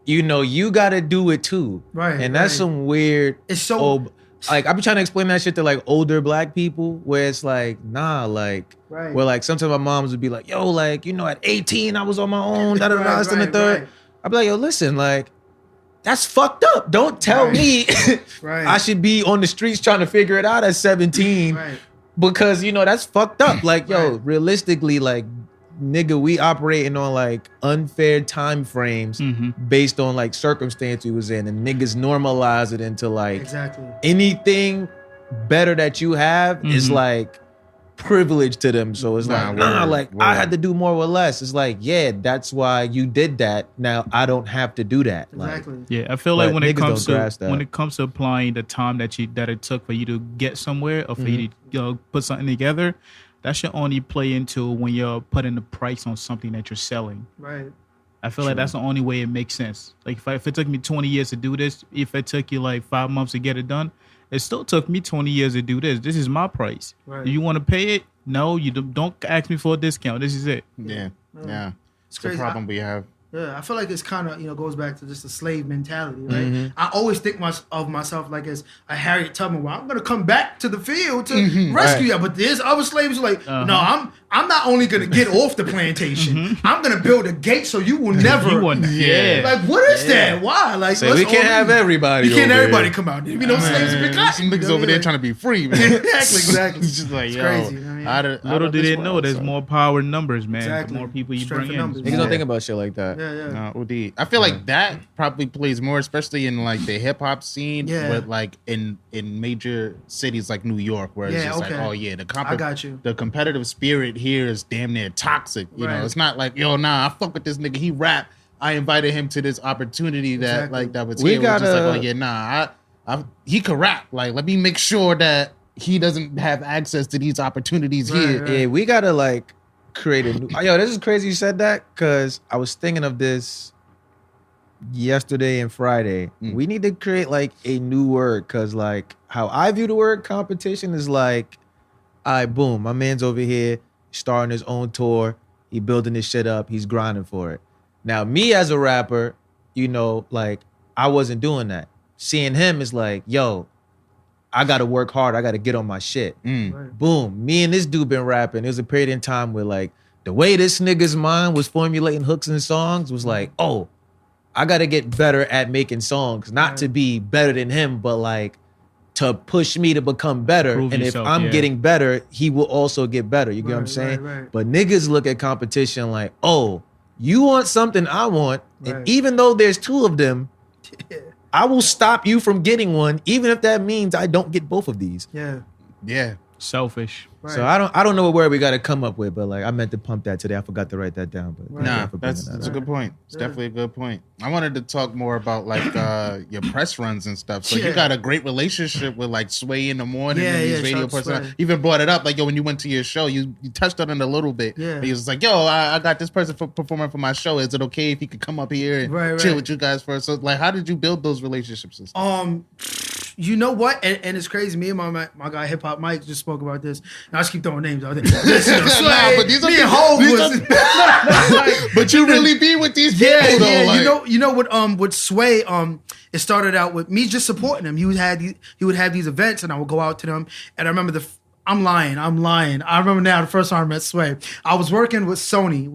you know, you got to do it too. Right. And that's some weird. It's so. Like, I be trying to explain that shit to like older black people where it's like, nah, like, where like sometimes my moms would be like, yo, like, you know, at 18, I was on my own, this and the third. I'd be like, yo, listen, like, that's fucked up. Don't tell me I should be on the streets trying to figure it out at 17 because, you know, that's fucked up. Like, yo, realistically, like, nigga, we operating on like unfair time frames based on like circumstance we was in, and niggas normalize it into like anything better that you have is like privilege to them. So it's I had to do more with less. It's like, yeah, that's why you did that. Now I don't have to do that. Exactly. Like, yeah, I feel like when it comes to applying the time that it took for you to get somewhere or for you to, you know, put something together, that should only play into when you're putting the price on something that you're selling. Right. I feel like that's the only way it makes sense. Like if it took me 20 years to do this, if it took you like 5 months to get it done, it still took me 20 years to do this. This is my price. Right. Do you want to pay it? No, you don't ask me for a discount. This is it. Yeah. It's the problem we have. Yeah, I feel like it's kind of, you know, goes back to just a slave mentality, right? I always think of myself like as a Harriet Tubman, where I'm going to come back to the field to rescue you. But there's other slaves who are like, no, I'm not only going to get off the plantation, I'm going to build a gate so you will never. Like, what is that? Why? Like, so we can't have everybody. We can't everybody come out there. You know, slaves have been caught. Some niggas over there trying to be free, man. Exactly. It's just like, it's yo, crazy. Little did they know there's more power in numbers, man. Exactly. The more people you bring in. Niggas don't think about shit like that. No, OD. I feel like that probably plays more, especially in like the hip hop scene, with like in major cities like New York, where it's just like, oh yeah, the competitive spirit here is damn near toxic. You know, it's not like, yo, nah, I fuck with this nigga, he rap. I invited him to this opportunity that like that was here. Just like, oh yeah, nah, he could rap. Like, let me make sure that he doesn't have access to these opportunities here. Yeah, we gotta like create a new. Yo, this is crazy you said that because I was thinking of this yesterday and Friday. We need to create like a new word because like how I view the word competition is like, all right, boom, my man's over here starting his own tour. He building this shit up. He's grinding for it. Now me as a rapper, you know, like I wasn't doing that. Seeing him is like, yo, I gotta work hard. I gotta get on my shit. Boom. Me and this dude been rapping. There was a period in time where like the way this nigga's mind was formulating hooks and songs was like, oh, I gotta get better at making songs. Not to be better than him, but like to push me to become better. Prove and yourself, if I'm getting better, he will also get better. You get what I'm saying? But niggas look at competition like, oh, you want something I want. And even though there's two of them, I will stop you from getting one, even if that means I don't get both of these. Yeah. Selfish. So I don't know what word we got to come up with, but like I meant to pump that today. I forgot to write that down. But nah, that's a good point. It's definitely a good point. I wanted to talk more about like your press runs and stuff. So you got a great relationship with like Sway in the morning and these radio personalities. You even brought it up like, yo, when you went to your show, you touched on it a little bit. He was like, yo, I got this person performing for my show. Is it okay if he could come up here and chill with you guys first? So like, how did you build those relationships and stuff? You know what? And it's crazy. Me and my guy Hip Hop Mike just spoke about this. And I just keep throwing names out there. But these are but you really be with these people though. Yeah. Like, You know what? With Sway, it started out with me just supporting him. He would have these events, and I would go out to them. And I remember I'm lying. I remember now the first time I met Sway. I was working with Sony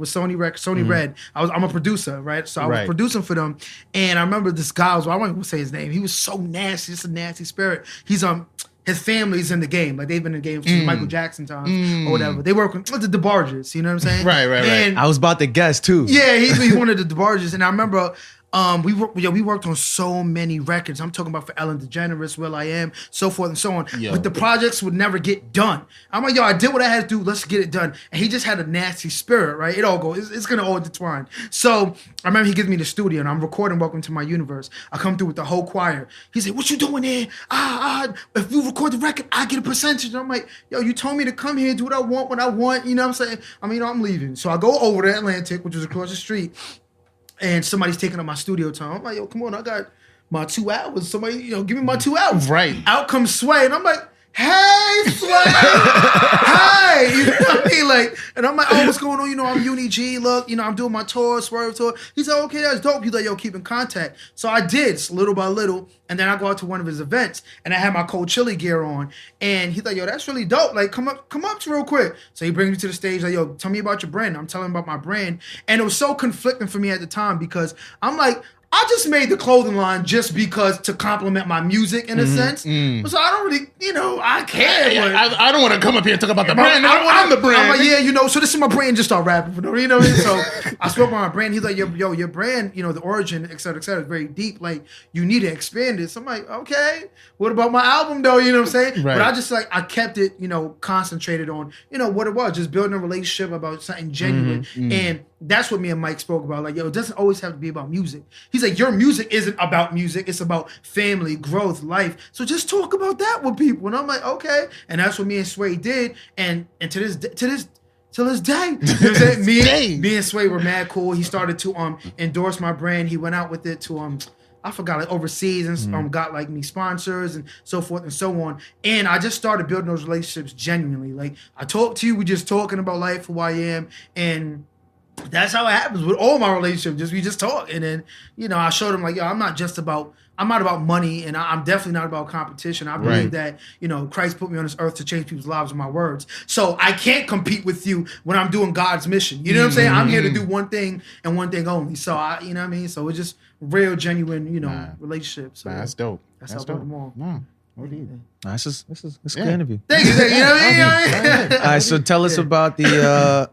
Red. I'm a producer, right? So I was producing for them. And I remember this guy, I won't even say his name. He was so nasty, just a nasty spirit. He's his family's in the game. Like they've been in the game since Michael Jackson times or whatever. They work with the DeBarges, you know what I'm saying? Right. And I was about to guess too. yeah, he's one of the DeBarges. And I remember We worked on so many records. I'm talking about for Ellen DeGeneres, Will I Am, so forth and so on. Yo. But the projects would never get done. I'm like, yo, I did what I had to do. Let's get it done. And he just had a nasty spirit, right? It all goes. It's gonna all intertwine. So I remember he gives me the studio and I'm recording Welcome to My Universe. I come through with the whole choir. He said, "What you doing here? If you record the record, I get a percentage." And I'm like, yo, you told me to come here, do what I want when I want. You know what I'm saying? I mean, I'm leaving. So I go over to Atlantic, which was across the street. And somebody's taking up my studio time. I'm like, yo, come on, I got my 2 hours. Somebody, give me my 2 hours. Right. Out comes Sway, and I'm like, hey, Sway. Hey. You know what I mean? Like, and I'm like, oh, what's going on? I'm Uni-G. Look, I'm doing my tour, Swerve tour. He's like, okay, that's dope. He's like, yo, keep in contact. So I did, little by little. And then I go out to one of his events, and I had my Cold Chili gear on. And he's like, yo, that's really dope. Like, come up real quick. So he brings me to the stage, like, yo, tell me about your brand. I'm telling him about my brand. And it was so conflicting for me at the time because I'm like, I just made the clothing line just because to complement my music in a sense. So I don't really, I care. I don't want to come up here and talk about the brand. I'm the brand. I'm like, so this is my brand. Just start rapping for no reason. You know what I mean? So I spoke about my brand. He's like, yo, your brand, the origin, et cetera, is very deep. Like, you need to expand it. So I'm like, okay, what about my album though? You know what I'm saying? Right. But I just I kept it, concentrated on, what it was, just building a relationship about something genuine. And that's what me and Mike spoke about. Like, yo, it doesn't always have to be about music. He's like, your music isn't about music. It's about family, growth, life. So just talk about that with people. And I'm like, okay. And that's what me and Sway did. And to this day, you know what I'm saying? Me and Sway were mad cool. He started to endorse my brand. He went out with it to I forgot, like overseas and got like me sponsors and so forth and so on. And I just started building those relationships genuinely. Like, I talk to you, we just talking about life, who I am, and that's how it happens with all my relationships. We just talk. And then, I showed him like, yo, I'm not about money, and I'm definitely not about competition. I believe that, Christ put me on this earth to change people's lives with my words. So I can't compete with you when I'm doing God's mission. You know what I'm saying? I'm here to do one thing and one thing only. So you know what I mean? So it's just real, genuine, relationships. So that's dope. That's how I build them all. No. This is a good interview. Thank you. You know what I mean? All right, so tell us about the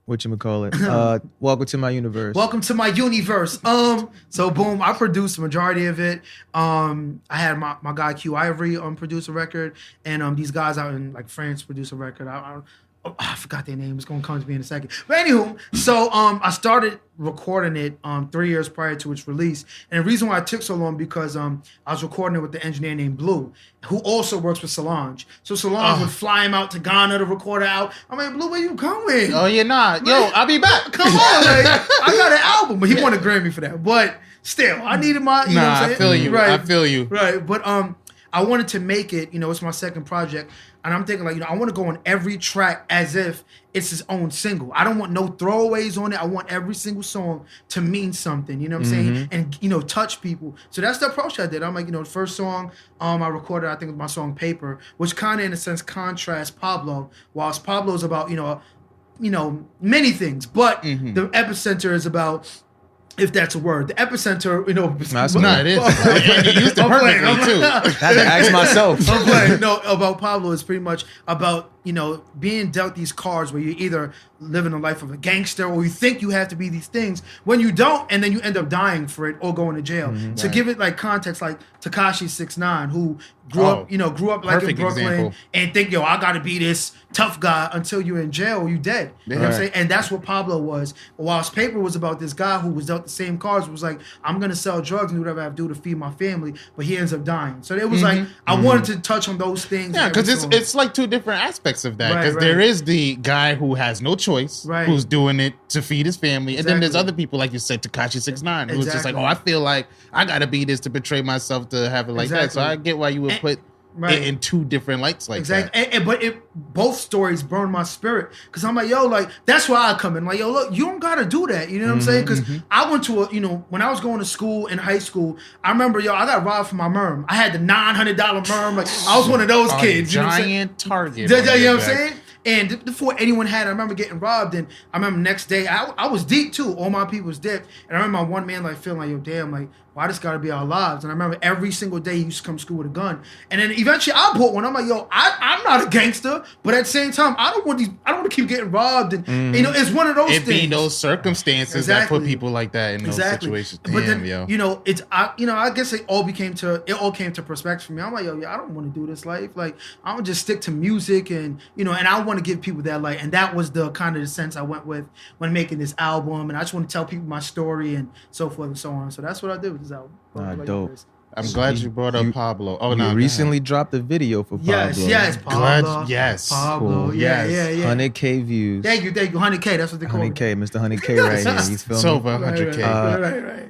whatchamacallit. Welcome to My Universe. Welcome to My Universe. So boom, I produced the majority of it. I had my guy Q Ivory produce a record, and these guys out in like France produce a record. I forgot their name. It's gonna come to me in a second. But anywho, so I started recording it 3 years prior to its release. And the reason why it took so long because I was recording it with the engineer named Blue, who also works with Solange. So Solange would fly him out to Ghana to record it out. I'm like, Blue, where you going? Oh, you're not. Yo, I'll be back. Come on, I got an album. But he won a Grammy for that. But still, I needed my, you know what I'm saying? I feel you. Right. I feel you. Right. But I wanted to make it, it's my second project. And I'm thinking, like, I want to go on every track as if it's his own single. I don't want no throwaways on it. I want every single song to mean something, you know what I'm saying? And, touch people. So that's the approach I did. I'm like, the first song I recorded, I think, was my song Paper, which kind of, in a sense, contrasts Pablo, whilst Pablo's about, many things. But the epicenter is about... If that's a word, the epicenter, That's it is. And you used it perfectly too. I had to ask myself. I'm playing. No, about Pablo is pretty much about being dealt these cards where you're either living the life of a gangster or you think you have to be these things when you don't, and then you end up dying for it or going to jail. To give it like context, like Tekashi 6ix9ine, who grew up like in Brooklyn example. And think, I gotta be this tough guy until you're in jail or you dead. You know what I'm saying? And that's what Pablo was. Whilst Paper was about this guy who was dealt the same cards, was like, I'm gonna sell drugs and do whatever I have to do to feed my family, but he ends up dying. So it was like I wanted to touch on those things. Yeah, because it's like two different aspects of that. Because there is the guy who has no choice, who's doing it to feed his family, and then there's other people, like you said, Tekashi 6ix9ine, who's just like, I feel like I gotta be this to portray myself to have it like that. So I get why you would put it in two different lights like that. But both stories burn my spirit because I'm like, yo, like that's why I come in. Like, yo, look, you don't gotta do that. You know what I'm saying? Because I went to when I was going to school in high school, I remember, I got robbed for my merm. I had the $900 merm. Like I was one of those kids. Giant Target. You know what I'm saying? And before anyone had it, I remember getting robbed. And I remember next day, I was deep too. All my people was dead. And I remember my one man like feeling like, yo, damn, like why this got to be our lives? And I remember every single day he used to come to school with a gun. And then eventually I bought one. I'm like, yo, I'm not a gangster, but at the same time, I don't want to keep getting robbed. And you know, it's one of those things. It be those circumstances that put people like that in those situations. Damn, but then, yo. you know, I guess it all came to perspective for me. I'm like, yo, I don't want to do this life. Like, I don't just stick to music and, you know, and I want to give people that light. And that was the kind of the sense I went with when making this album. And I just want to tell people my story and so forth and so on. So that's what I did with this album. Dope. I'm glad you brought up Pablo. Oh, no. You recently dropped a video for Pablo. Yes, Pablo. Pablo. Cool. Yeah. 100K views. Thank you. 100K. That's what they call 100K, Mr. 100K right here. You feel It's me? over 100K. Right.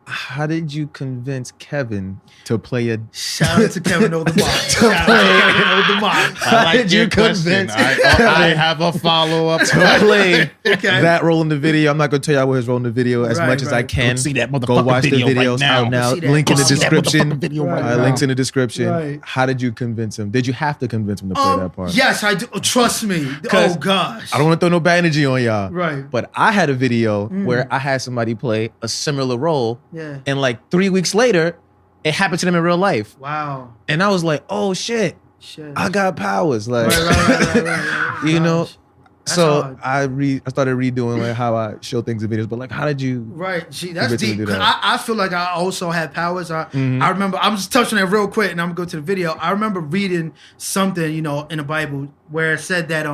How did you convince Kevin to play a... Shout out to Kevin Oldemar. Shout out to Kevin Oldemar. How did you convince I have a follow-up to play Okay. that role in the video? I'm not going to tell y'all what his role in the video as much as I can. Go see that Go motherfucking watch the video right videos now. out now. See that. Link in the Go see that description. motherfucking video right now. Links in the description. Right. How did you convince him? Did you have to convince him to play that part? Yes, I do. Trust me. Oh, gosh. I don't want to throw no bad energy on y'all. Right. But I had a video where I had somebody play a similar role. Yeah. And like 3 weeks later, it happened to them in real life. Wow. And I was like, oh shit, I got powers. Like, Right. you know? That's So hard. I started redoing like how I show things in videos. But like, how did you? Right. Gee, that's Convince him to deep. do 'Cause that. I feel like I also had powers. I remember, I'm just touching that real quick and I'm going to go to the video. I remember reading something, you know, in the Bible where it said that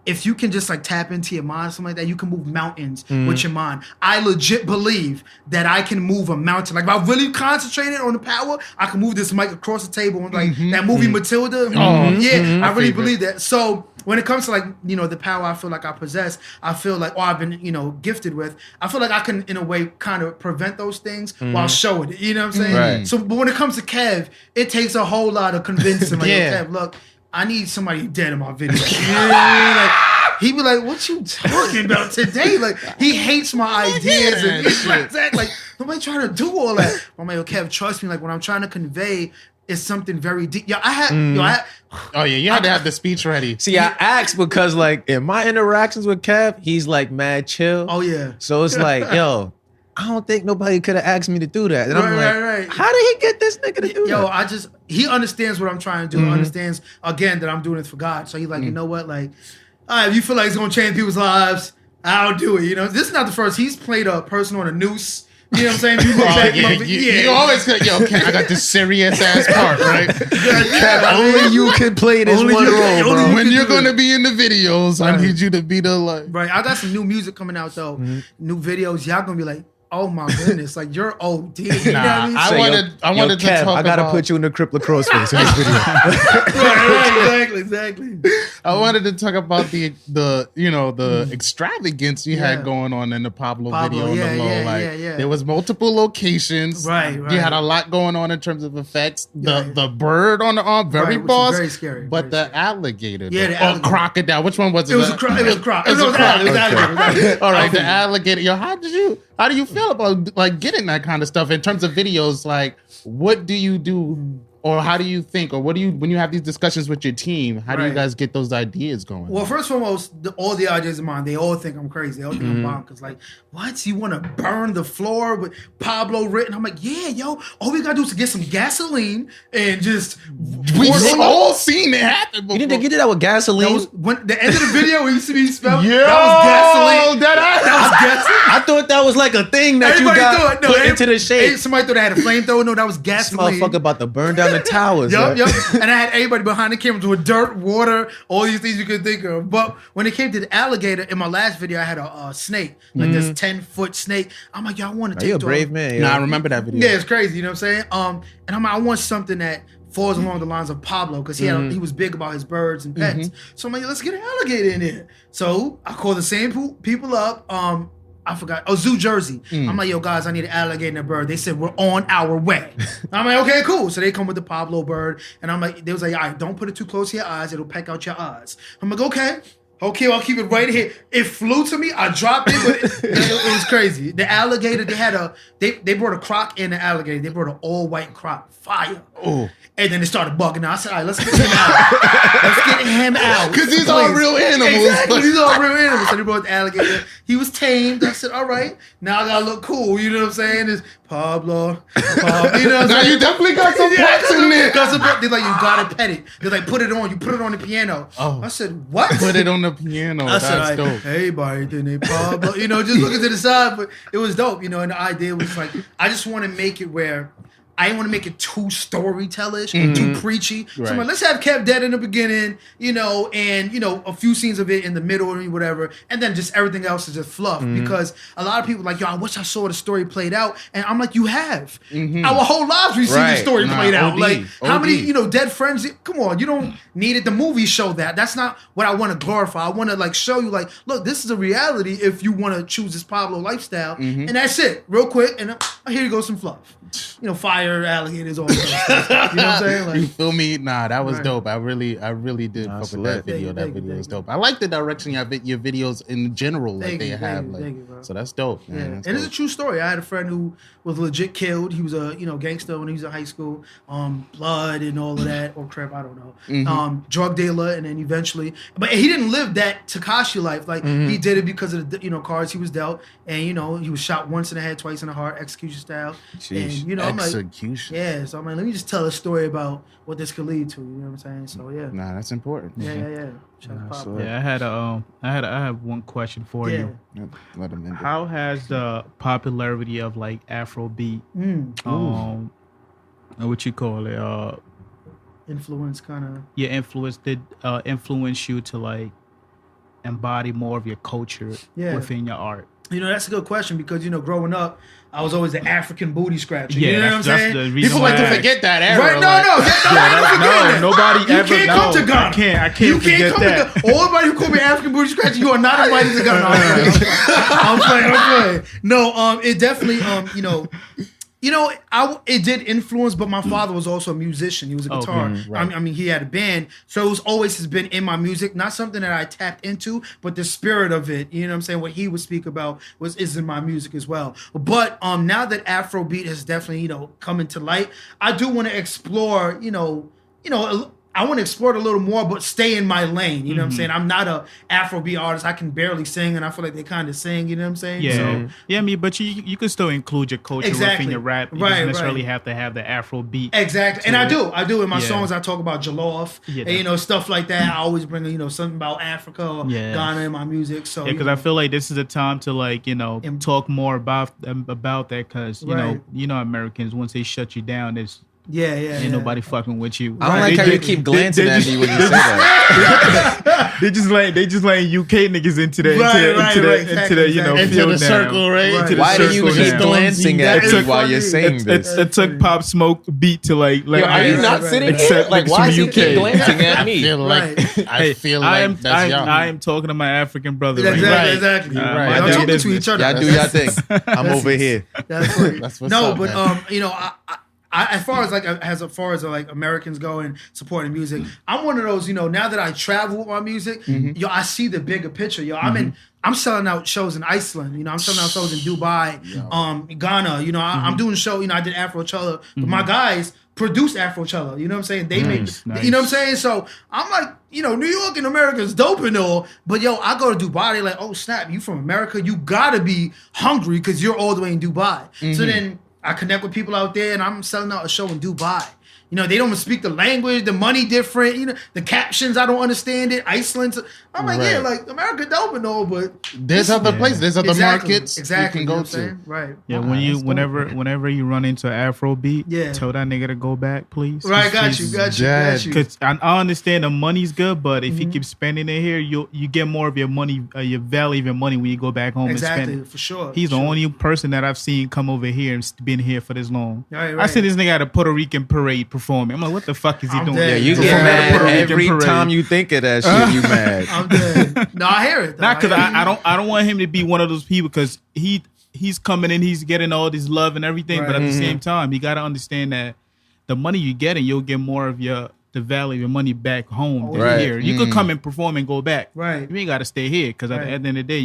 if you can just like tap into your mind, something like that, you can move mountains with your mind. I legit believe that I can move a mountain. Like if I really concentrated on the power, I can move this mic across the table. And like that movie Matilda. I really believe that. So when it comes to like, you know, the power I feel like I possess, I feel like, or I've been, you know, gifted with, I feel like I can, in a way, kind of prevent those things while showing it. You know what I'm saying? Right. So, but when it comes to Kev, it takes a whole lot of convincing. Like, yo, Kev, look, I need somebody dead in my video. You know what I mean? Like, he be like, what you talking about today? Like, he hates my ideas and he's like, Zach, like, nobody trying to do all that. I'm like, yo, Kev, trust me, like, what I'm trying to convey is something very deep. Yo, you had to have the speech ready. See, I asked because like in my interactions with Kev, he's like mad chill. Oh, yeah. So it's like, yo, I don't think nobody could have asked me to do that. And I'm like, Right. how did he get this nigga to do that? He understands what I'm trying to do. Understands, again, that I'm doing it for God. So he's like, you know what? Like, all right, if you feel like it's going to change people's lives, I'll do it. You know, this is not the first. He's played a person on a noose. You know what I'm saying? You look back, You always got, I got this serious ass part, right? Only you can play this one role, bro. When you're going to be in the videos, I need you to be the like. Right. I got some new music coming out, though. New videos. Y'all going to be like, oh my goodness, like you're OD. You know what I mean? I wanted to Kev, talk I gotta about, put you in the Crip Lacrosse face in this video. right, exactly. I wanted to talk about the extravagance you had going on in the Pablo video on the low. There was multiple locations. Right. You had a lot going on in terms of effects. The bird on the arm, very boss. Very scary. But the alligator. Yeah, the alligator. Crocodile. Which one was it? It was a croc. It was a croc. It was a croc. Alligator. All right, the alligator. Yo, how do you feel about like getting that kind of stuff in terms of videos? Like, what do you do, or how do you think, or what do you when you have these discussions with your team? How do you guys get those ideas going? Well, first and foremost, all the ideas of mine, they all think I'm crazy. They all think I'm bonkers. Like, what? You want to burn the floor with Pablo written? I'm like, yeah, yo. All we gotta do is get some gasoline and just. We've all seen it happen before. You did that with gasoline? That was when the end of the video when you see me spell. Yo, that was gasoline. that was gasoline. I thought that was like a thing that Everybody you got put into the shape. Somebody thought I had a flamethrower. No, that was This gasoline. motherfucker about to burn down the towers. Yup. And I had everybody behind the cameras with dirt, water, all these things you could think of. But when it came to the alligator, in my last video, I had a snake, like this 10-foot snake. I'm like, yo, I want to take You're a brave man. Nah, I remember that video. Yeah, it's crazy. You know what I'm saying? And I'm like, I want something that falls along the lines of Pablo because he was big about his birds and pets. So I'm like, let's get an alligator in there. So I called the same people up. I forgot. Oh, Zoo Jersey. I'm like, yo, guys, I need an alligator and a bird. They said, we're on our way. I'm like, okay, cool. So they come with the Pablo bird. And I'm like, they was like, all right, don't put it too close to your eyes. It'll peck out your eyes. I'm like, okay, I'll keep it right here. It flew to me. I dropped it, but it was crazy. The alligator, they brought a croc and an alligator. They brought an all-white croc. Fire. And then it started bugging out. I said, all right, let's get him out. Let's get him out. Because these are real animals. Exactly. These are real animals. So they brought the alligator. He was tamed. I said, all right, now I gotta look cool. You know what I'm saying? It's Pablo. You know what I'm Now saying? you definitely got some parts in there. They're like, you gotta pet it. They're like, put it on. You put it on the piano. Oh. I said, what? Put it on the piano. I said, That's dope. hey, buddy, didn't Pablo? You know, just looking to the side, but it was dope. You know, and the idea was like, I just want to make it where I didn't want to make it too storytellish, too preachy. So I'm like, let's have Kev dead in the beginning, you know, and, you know, a few scenes of it in the middle or whatever, and then just everything else is just fluff. Because a lot of people are like, yo, I wish I saw the story played out. And I'm like, you have. Our whole lives we've seen the story played out. OD, Like, how many, OD. you know, dead friends? Come on, you don't need it. The movies show that. That's not what I want to glorify. I want to, like, show you, like, look, this is a reality if you want to choose this Pablo lifestyle. And that's it, real quick. And here you go, some fluff. You know, fire, alligators, all that stuff. You know what I'm saying? Like, You feel me? Nah, that was Right. dope. I really did Nah, fuck with lit. that video. Thank That you, video thank was you. dope. I like the direction your videos in general that Thank they you, have. thank you, Like, thank you, bro. so that's dope, yeah. man. And That's it's a dope. true story. I had a friend who was legit killed. He was a, you know, gangster when he was in high school. Blood and all of that. Or crap, I don't know. Drug dealer, and then eventually, but he didn't live that Tekashi life. Like, he did it because of the, you know, cards he was dealt. And, you know, he was shot once in the head, twice in the heart, execution style. Jeez. And, you know, I'm like, Execution. yeah, so I'm like, let me just tell a story about what this could lead to. You know what I'm saying? So yeah, Nah, that's important. yeah. Shout out to Pablo. Yeah, I have one question for Yeah. you. Yep, let him in. How has the popularity of like Afrobeat, what you call it, Influence, kind of. your influence did influence you to like embody more of your culture within your art? You know, that's a good question because, you know, growing up, I was always the African booty scratcher. Yeah, You know what I'm that's saying? the reason People why like to I asked. forget that era. Right? No, like- Nobody you ever. can't come to no, Ghana. I can't You forget can't come that. to Ghana. Everybody who call me African booty scratcher, you are not invited to Ghana. I'm playing. No, it definitely, it did influence, but my father was also a musician. He was a guitar. right. I mean, he had a band, so it was always has been in my music. Not something that I tapped into, but the spirit of it. You know what I'm saying? What he would speak about is in my music as well. But now that Afrobeat has definitely come into light, I do want to explore. I want to explore it a little more, but stay in my lane. You know what I'm saying? I'm not a Afrobeat artist. I can barely sing, and I feel like they kind of sing. You know what I'm saying? Yeah, So, I mean, but you can still include your culture Exactly. within your rap. You Right, don't necessarily right. have to have the Afrobeat. exactly. And I do in my Yeah. songs. I talk about jollof Yeah, and stuff like that. I always bring something about Africa or Yeah. Ghana in my music. So Yeah, because I feel like this is a time to like talk more about that because Right. Americans, once they shut you down, it's yeah. ain't nobody fucking with you. I don't like Right. how They- you keep glancing at just- me when you say that. They just letting UK niggas into the Exactly. Into the circle, right? Right. Into the Why do you circle keep now. glancing That at is me while funny. you're saying this? It took Pop Smoke beat to like Yo, are you right, not right. sitting here? Except Like, niggas why from does he UK. keep glancing at I me? feel like Right. I feel like that's y'all. I am talking to my African brother. right Exactly. now. Right. Exactly. Right. Y'all Y'all talking to business. each other. Y'all do y'all thing. I'm over here. That's funny. That's what's no, up, but man. as far as like Americans go and supporting music, I'm one of those. Now that I travel with my music, I see the bigger picture. I'm selling out shows in Iceland. I'm selling out shows in Dubai, Ghana. I'm doing a show. I did Afrochella, but my guys produce Afrochella. You know what I'm saying? They make. Nice. You know what I'm saying? So I'm like, New York and America is dope and all, but I go to Dubai. They're like, oh snap, you from America? You gotta be hungry because you're all the way in Dubai. So then I connect with people out there, and I'm selling out a show in Dubai. They don't speak the language, the money different. The captions, I don't understand it. Iceland, I'm like, Right. yeah, like America dope and all, but There's other places, there's other Exactly. markets Exactly, you can know go what I'm to. saying? Right. Yeah, that's dope. whenever you run into Afrobeat, Yeah. tell that nigga to go back, please. Right, got you. dead. Because I understand the money's good, but if you keep spending it here, you get more of your money, your value of your money when you go back home and Exactly, spend it. for sure. He's for the sure. only person that I've seen come over here and been here for this long. Right, I see this nigga at a Puerto Rican parade performing. I'm like, what the fuck is he I'm doing? dead. Yeah, you Performing get at a mad Puerto Rican every parade. time you think of that shit. You mad? I'm dead. No, I hear it. Though. Not because hear you. I don't want him to be one of those people because he's coming in, he's getting all this love and everything, but at the same time, you got to understand that the money you get, and you'll get more of the value of your money back home than Right. here. You could come and perform and go back. Right. You ain't got to stay here because at the end of the day,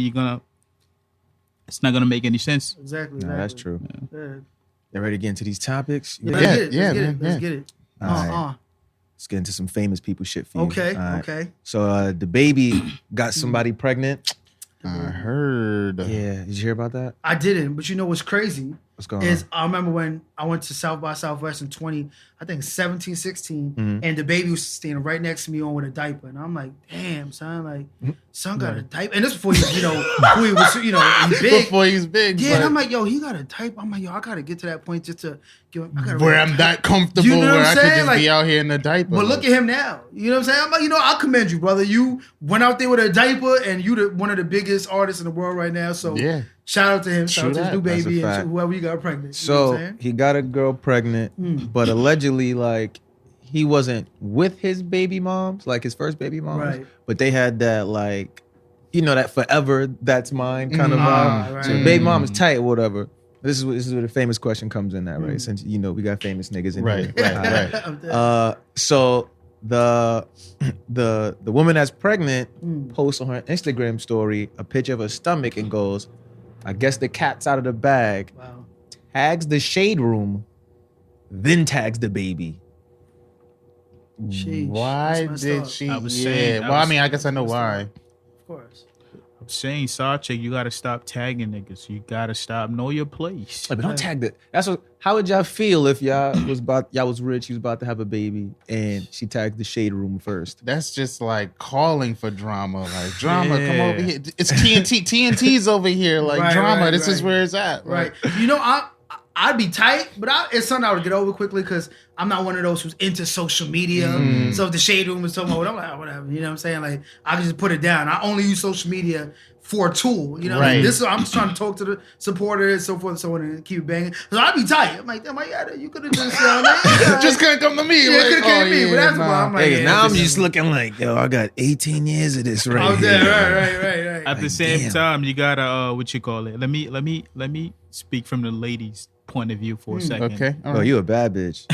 it's not gonna make any sense. Exactly. No, that's true. Yeah. You ready to get into these topics? Let's get it. Yeah, Let's get it. man, Let's yeah. get it. All right. let's get into some famous people shit for you. Okay, All right. okay. So the baby got somebody pregnant. I heard. Yeah, did you hear about that? I didn't, but you know what's crazy? What's going Is on? I remember when I went to South by Southwest in 17, 16, and the baby was standing right next to me on with a diaper, and I'm like, damn, son, like, son got a diaper, and this before he, who he was, he's big. Before he's big. Yeah, and but I'm like, yo, he got a diaper. I'm like, yo, I gotta get to that point just to give him. I gotta where wear a I'm diaper. that comfortable You know what where I'm I could saying? just Like, be out here in a diaper. But look at him now. You know what I'm saying? I'm like, I commend you, brother. You went out there with a diaper, and you one of the biggest artists in the world right now. So Yeah. shout out to him. Shout out to his that. new That's a baby and fact. to whoever you got pregnant. You know what I'm So saying? he got a girl pregnant, but allegedly, like, he wasn't with his baby moms, like his first baby moms. Right. But they had that, like, that forever, that's mine kind of vibe. right. So the baby mom is tight or whatever. This is where the famous question comes in, that right? Since we got famous niggas in Right, here. right. I'm dead. So the woman that's pregnant posts on her Instagram story a picture of her stomach and goes, I guess the cat's out of the bag. Wow. Tags the shade room, then tags the baby. Sheesh. Why That's messed did up. she? I was yeah. saying- Well, I mean, I guess I know why. Of course. I'm saying, Sawcheck, you gotta stop tagging niggas. You gotta stop. Know your place. But don't tag that. That's what. How would y'all feel if y'all was rich, you was about to have a baby, and she tagged the shade room first? That's just like calling for drama. Like drama, come Yeah. over here. It's TNT. TNT's over here. Like Right, drama. right, this is right. where it's at. Right. Like, I'd be tight, but it's something I would get over quickly because I'm not one of those who's into social media. So if the shade room is talking about, I'm like, whatever. You know what I'm saying? Like, I can just put it down. I only use social media for a tool. You know, Right. like I'm just trying to talk to the supporters, so forth and so on, and keep it banging. So I'd be tight. I'm like, damn, you could have just, just couldn't come to me. Yeah, like, could've came to me, but that's why I'm like, yeah, now I'm this just is- looking like, yo, I got 18 years of this right Oh, here. yeah, right. At the Like, same damn. time, you gotta what you call it. Let me speak from the ladies' point of view for a second. Okay. All Oh, right. you a bad bitch.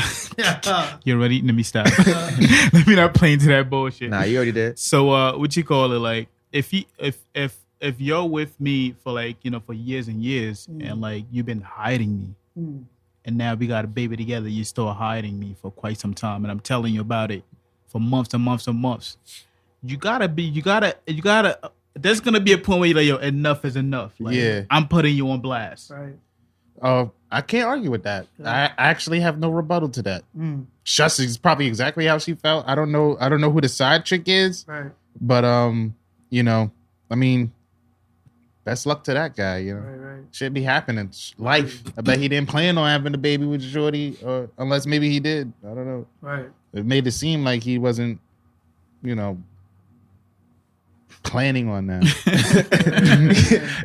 You ready? Let me stop. Let me not play into that bullshit. Nah, you already did. So what you call it? Like if you're with me for like for years and years and like you've been hiding me and now we got a baby together, you're still hiding me for quite some time and I'm telling you about it for months and months and months. You gotta there's gonna be a point where you're like, yo, enough is enough. Like, Yeah. I'm putting you on blast. Right. I can't argue with that. I actually have no rebuttal to that. Shush is probably exactly how she felt. I don't know who the side chick is, Right. but I mean, best luck to that guy. Right. Shit be happening. It's life. I bet he didn't plan on having a baby with Shorty, or unless maybe he did. I don't know. Right. It made it seem like he wasn't, planning on that.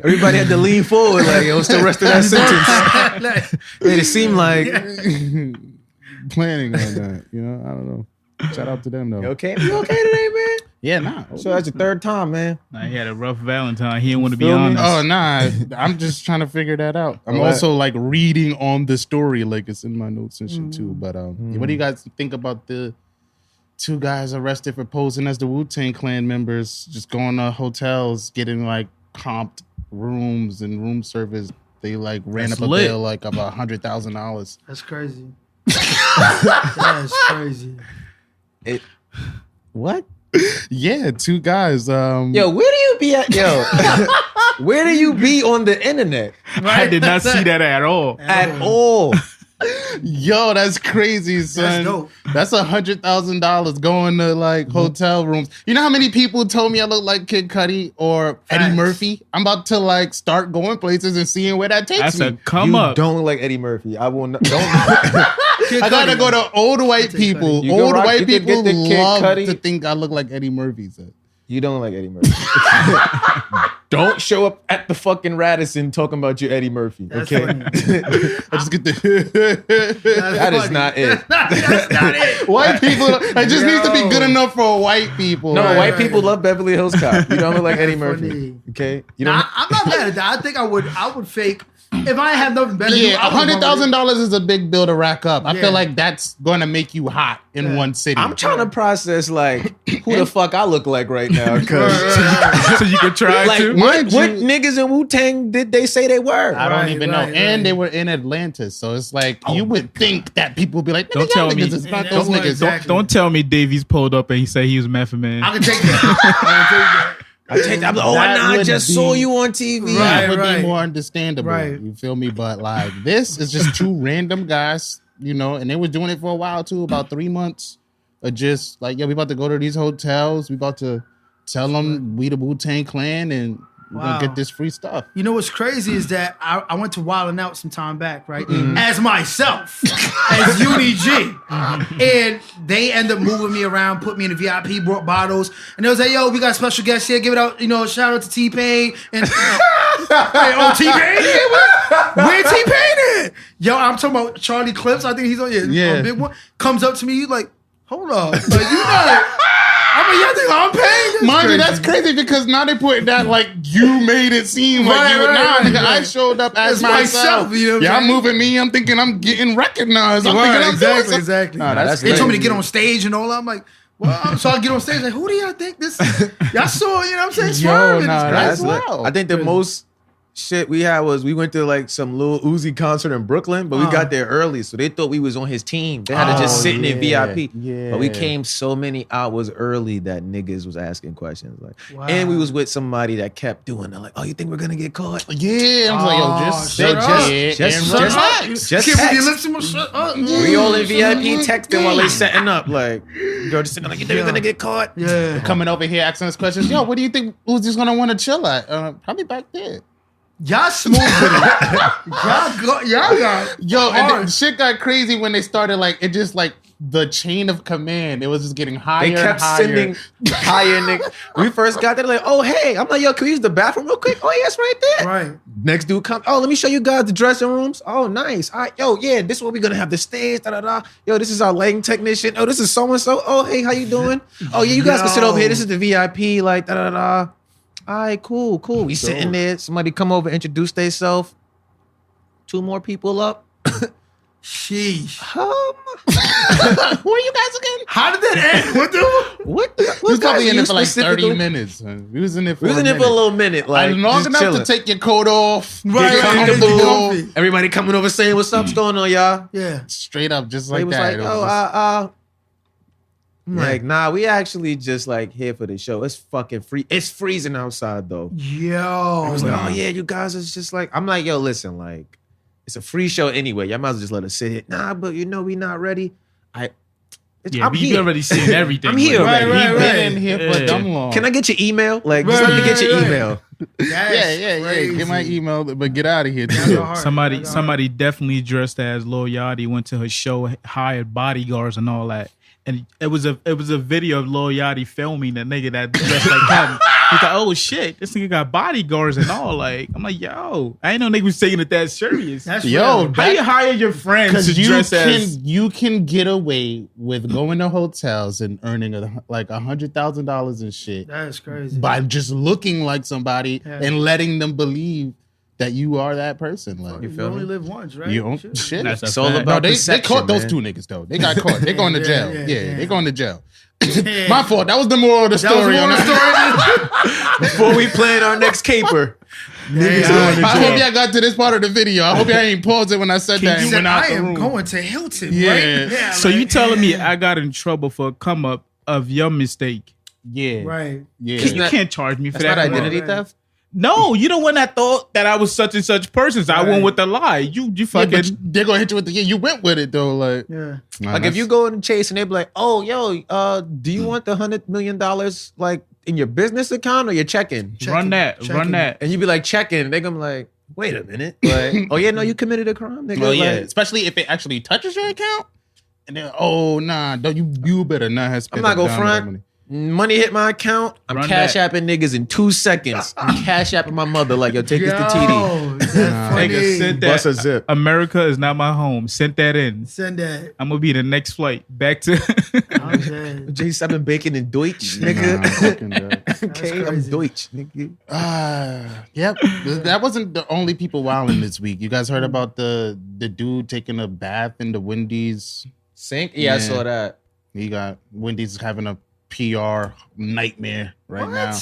Everybody had to lean forward, like, yo, what's the rest of that sentence? Made it seem like, Planning on that, I don't know. Shout out to them though. you okay today, man? Yeah, nah. So that's your third time, man. Nah, he had a rough Valentine. He didn't want to be Feel me? honest. Oh nah, I'm just trying to figure that out. I'm What? also like reading on the story, like it's in my notes and shit too. But what do you guys think about the two guys arrested for posing as the Wu-Tang Clan members, just going to hotels, getting like comped rooms and room service? They like ran That's up a lit. bill like of $100,000. That's crazy. That's crazy. What? Yeah, two guys. Yo, where do you be at? Yo, where do you be on the internet? I did not see that at all. At all. Yo, that's crazy, son. That's dope. That's $100,000 going to like hotel rooms. You know how many people told me I look like Kid Cudi or Eddie Facts. Murphy? I'm about to like start going places and seeing where that takes That's me. a come You up. don't look like Eddie Murphy. I will not. Don't. I gotta go to old white Take people. Cudi. You can Old rock- white you can people get the Kid love Cudi. to think I look like Eddie Murphy. So. You don't look like Eddie Murphy. Don't show up at the fucking Radisson talking about you Eddie Murphy. That's Okay. funny. I just get the That is not it. That's not it. white people. It just needs to be good enough for white people. No, Right, white right. people love Beverly Hills Cop. You don't look like Eddie That's Murphy. funny. Okay. You don't. Nah, I'm not mad at that. I think I would fake if I have nothing better, Yeah, $100,000 is a big bill to rack up. I Yeah. feel like that's going to make you hot in one city. I'm trying to process like who the fuck I look like right now. Cause So you could try like to. what Mind you- niggas in Wu-Tang did they say they were? I don't Right, even know. right, And right. they were in Atlanta, so it's like you would think that people would be like, Don't "Nigga, tell y'all me- niggas, it's not Yeah, those that's niggas." exactly. Don't tell me Davies pulled up and he said he was Method Man. I can take that. I take that. Oh, That I would just be- saw you on TV. That would right. be more understandable. Right. You feel me? But like this is just two random guys, you know, and they were doing it for a while too, about 3 months. Of just like, we about to go to these hotels. We about to tell them we the Wu-Tang Clan and we're Wow. gonna get this free stuff. You know what's crazy is that I went to Wild 'N Out some time back, right? As myself, as Uni-G. And they end up moving me around, put me in the VIP, brought bottles. And they was like, yo, we got special guests here. Give it out, shout out to T-Pain. And T-Pain here? Where T-Pain at? Yo, I'm talking about Charlie Clips. I think he's on Yeah. a big one. Comes up to me, he's like, hold up. Like, you know I'm like, y'all think I'm paying? Mind you, that's crazy because now they put that like you made it seem like Right, you. right, Nah, right, nigga, I right. showed up as As myself. myself, you know what I'm Y'all saying? moving me. I'm thinking I'm getting recognized. I'm Right, thinking I'm exactly, doing something. exactly. Nah, that's They told me to crazy. get on stage and all that. I'm like, well, so I get on stage like, who do y'all think this? Y'all saw, you know what I'm saying? Swerving. nah, It's that's crazy. wild. I think the most shit we had was we went to like some Lil Uzi concert in Brooklyn, but we got there early, so they thought we was on his team. They had to just sit in yeah, VIP. yeah. But we came so many hours early that niggas was asking questions. Like, Wow. and we was with somebody that kept doing it. Like, oh, you think we're gonna get caught? Yeah, I was like, yo, just shut sit up. here Just- and just- relax. just Can't move your text. lips and shut up. We all in VIP texting while they setting up. Like, girl just sitting there like, you think we're gonna get caught? Yeah. Coming over here asking us questions. Yo, what do you think Uzi's gonna want to chill at? Probably back there. Y'all smooth with it. Y'all got Yo, and hard. the shit got crazy when they started like it just like the chain of command. It was just getting higher. They kept and higher. sending higher niggas. We first got there, like, oh, hey. I'm like, yo, can we use the bathroom real quick? Oh, yeah, it's right there. Right. Next dude comes, oh, let me show you guys the dressing rooms. Oh, nice. All right, yo, yeah, this is where we're going to have the stage, da-da-da. Yo, this is our lighting technician. Oh, this is so-and-so. Oh, hey, how you doing? Oh, yeah, you guys can sit over here. This is the VIP, like, da-da-da. All right, cool. We sitting there. Somebody come over, introduce themselves. 2 more people up. Sheesh. Who are you guys again? How did that end? What the? What? We was probably in it for like 30 minutes. We was in it for We was in a there for a minute. little minute. Like, Long just enough chilling. to take your coat off, Right, get right, comfortable, comfy. Everybody coming over saying, what's up? What's going on, y'all? Yeah. straight up, just They like was that. like, It was oh, just- I'm like, nah, we actually just like here for the show. It's fucking free. It's freezing outside though. Yo. I was like, oh yeah, you guys is just like, I'm like, yo, listen, like, it's a free show anyway. Y'all might as well just let us sit here. Nah, but we not ready. Yeah, I'm we here. already seen everything. I'm here Like, already. Right, He right. been in here for Yeah. dumb long. Can I get your email? Like, just Right, let me get your right, right. email. Yeah. Get my email, but get out of here. Too. Somebody definitely dressed as Lil Yachty went to her show, hired bodyguards and all that. And it was a video of Lil Yachty filming the nigga that dressed like him. He's like, oh shit, this nigga got bodyguards and all. Like, I'm like, yo, I ain't know nigga was taking it that serious. That's Yo, real. How you hire your friends to Because dress as? you can get away with going to hotels and earning like $100,000 and shit That is crazy. by just looking like somebody Yeah. and letting them believe that you are that person. Like you feel only me? live once, right? you don't shit. That's a It's all fact. about No, they perception, caught those man. 2 niggas though. They got caught. They going to jail. Yeah, Yeah, yeah. they going to jail. Yeah. My fault. That was the moral of the That was story. more on of the that. story. Before we plan our next caper. I hope y'all got to this part of the video. I hope y'all ain't paused it when I said that He and said, went out I the am room. going to Hilton, Yeah. right? Yeah. So like, you telling me I got in trouble for a come up of your mistake? Yeah, Right. yeah. You can't charge me for That's that. not identity Right. theft? No, you the one that thought that I was such and such person. So I Right. went with the lie. You Yeah, fucking. but they're gonna hit you with the you went with it though. Like, Yeah. nah, Like if that's- you go and chase and they be like, oh, yo, do you want the $100 million like in your business account or your checking? Run that. And you be like checking, and they gonna be like, wait a minute. Like, oh yeah, no, you committed a crime. They go oh yeah, like, especially if it actually touches your account, and then oh nah, don't you better not have I'm spent. not a gonna dime of that front. money. Money hit my account. I'm Run cash that. apping niggas in 2 seconds. I'm cash apping my mother like, yo, take this to TD. Yo, that's funny. Nigga, send that. Bust a zip. America is not my home. Send that in. Send that. I'm gonna be the next flight back to. I'm dead. J7 bacon and Deutsch, Nah, nigga. fucking that. Okay, I'm crazy. Deutsch, nigga. Yep. That wasn't the only people wilding this week. You guys heard about the dude taking a bath in the Wendy's Sink? Yeah, I saw that. He got Wendy's having a PR nightmare right now.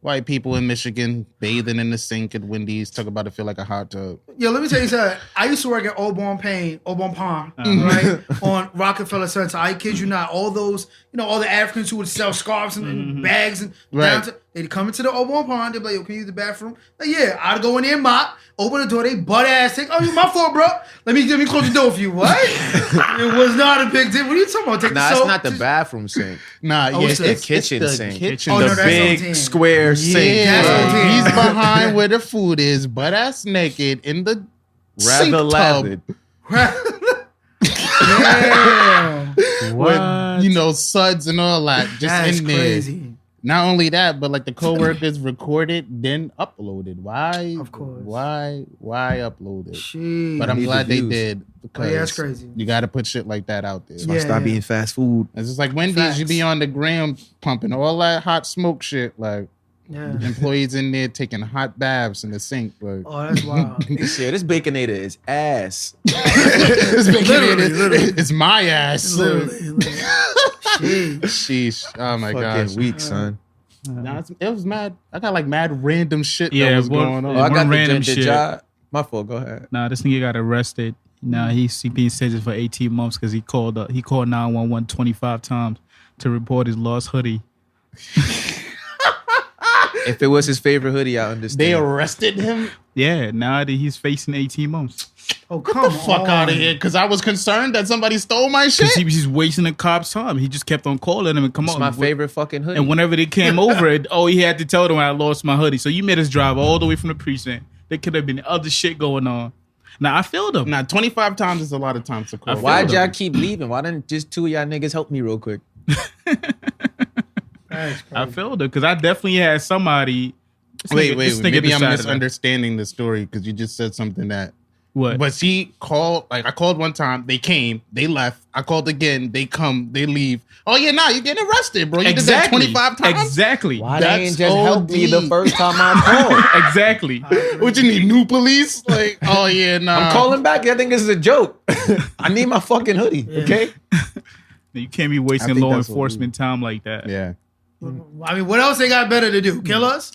White people in Michigan bathing in the sink at Wendy's. Talk about it feel like a hot tub. Yo, let me tell you something. I used to work at Audubon Pond, right? On Rockefeller Center. I kid you not. All those, all the Africans who would sell scarves and bags and downtown, they'd come into the Audubon Pond. They'd be like, yo, can you use the bathroom? Like, yeah, I'd go in there and mop, open the door, they butt ass take, oh, you my fault, bro. Let me close the door for you. What? It was not a big deal. What are you talking about? Take the Nah, soap. it's not the bathroom sink. Nah, It's the kitchen sink. Kitchen. Oh, no, The that's big OTN. square sink. That's OTN. He's behind where the food is, butt ass naked in the sink Rather tub. lathered. Damn. With, suds and all that just That's in there. crazy. Not only that, but like the coworkers recorded, then uploaded. Why? Of course. Why upload it? Jeez. But I'm Need glad the they views. did because that's crazy. you got to put shit like that out there. Yeah. Stop being fast food. It's just like Wendy's, you Facts. be on the gram pumping all that hot smoke shit. Like Yeah. employees in there taking hot baths in the sink. Like Oh, that's wild. Yeah, this Baconator is ass. it's, Literally. it's my ass. Literally. Jeez. Sheesh. Oh my Fucking gosh. weak, son. Nah, it was mad. I got like mad random shit Yeah, that was what- going on. Oh, I got random the shit. job. My fault. Go ahead. Nah, this nigga got arrested. Nah, he's being sentenced for 18 months because he called 911 25 times to report his lost hoodie. If it was his favorite hoodie, I understand. They arrested him. Yeah, now that he's facing 18 months. Oh, come Fuck on. out of here, because I was concerned that somebody stole my shit. Because he was just wasting the cop's time. He just kept on calling him and come It's on. my favorite fucking hoodie. And whenever they came over, he had to tell them I lost my hoodie. So you made us drive all the way from the precinct. There could have been other shit going on. Now I feel them. Nah, 25 times is a lot of times to call. Why'd y'all keep leaving? Why didn't just two of y'all niggas help me real quick? That's I crazy. feel them because I definitely had somebody. This Wait. nigga Maybe I'm decided misunderstanding the story because you just said something that. What? But she called, like I called one time, they came, they left. I called again, they come, they leave. Oh yeah, nah, you're getting arrested, bro. You did that 25 times? Exactly. Why That's they ain't just help me the OD. first time I called? Exactly. What you need, new police? Like, oh yeah, nah. I'm calling back. I think this is a joke. I need my fucking hoodie. Okay. You can't be I wasting think law that's what enforcement time like that. Yeah. I mean, what else they got better to do? Kill us?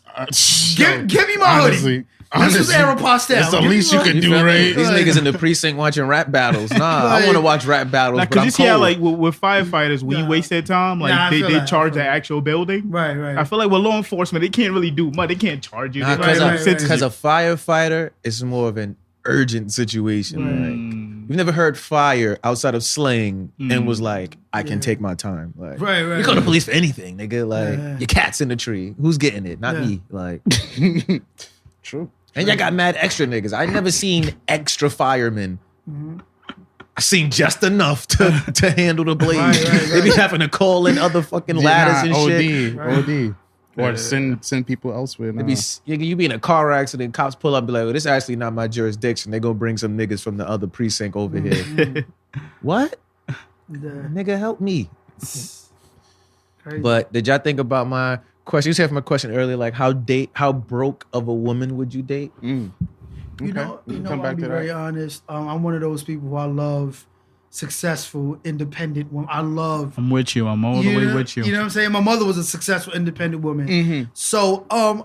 Give me my hoodie. Honestly, This is Aeropostale. That's the Give me least you my- could You do, feel me? right? These niggas in the precinct watching rap battles. Nah, I Like- want to watch rap battles, but Because I'm you see how, cold. like, with firefighters, when you Nah. waste their time, like, Nah, I they feel that. I charge feel the that. actual building. Right. I feel like with law enforcement, they can't really do much. They can't charge you. They Because can't right, sentence a you. firefighter is more of an urgent situation. Right. Like, you've never heard fire outside of slang and was like, I can take my time. Like, Right. you call the police for anything, nigga. Like, Yeah. your cat's in the tree. Who's getting it? Not Yeah. me. Like, True. and y'all got mad extra niggas. I never seen extra firemen. I seen just enough to handle the blaze. Right. They be having to call in other fucking ladders and shit. OD. Or send people elsewhere. They Nah. be, you be in a car accident, cops pull up, be like, well, this is actually not my jurisdiction. They gonna bring some niggas from the other precinct over here. What? Nigga, help me. Crazy. But did y'all think about my question? You said from my question earlier, like how broke of a woman would you date? Mm. You Okay. know, We can I'll be to very that. honest. I'm one of those people who I love successful, independent women. I love. I'm with you. I'm all the way with you. You know what I'm saying? My mother was a successful, independent woman. Mm-hmm. So, I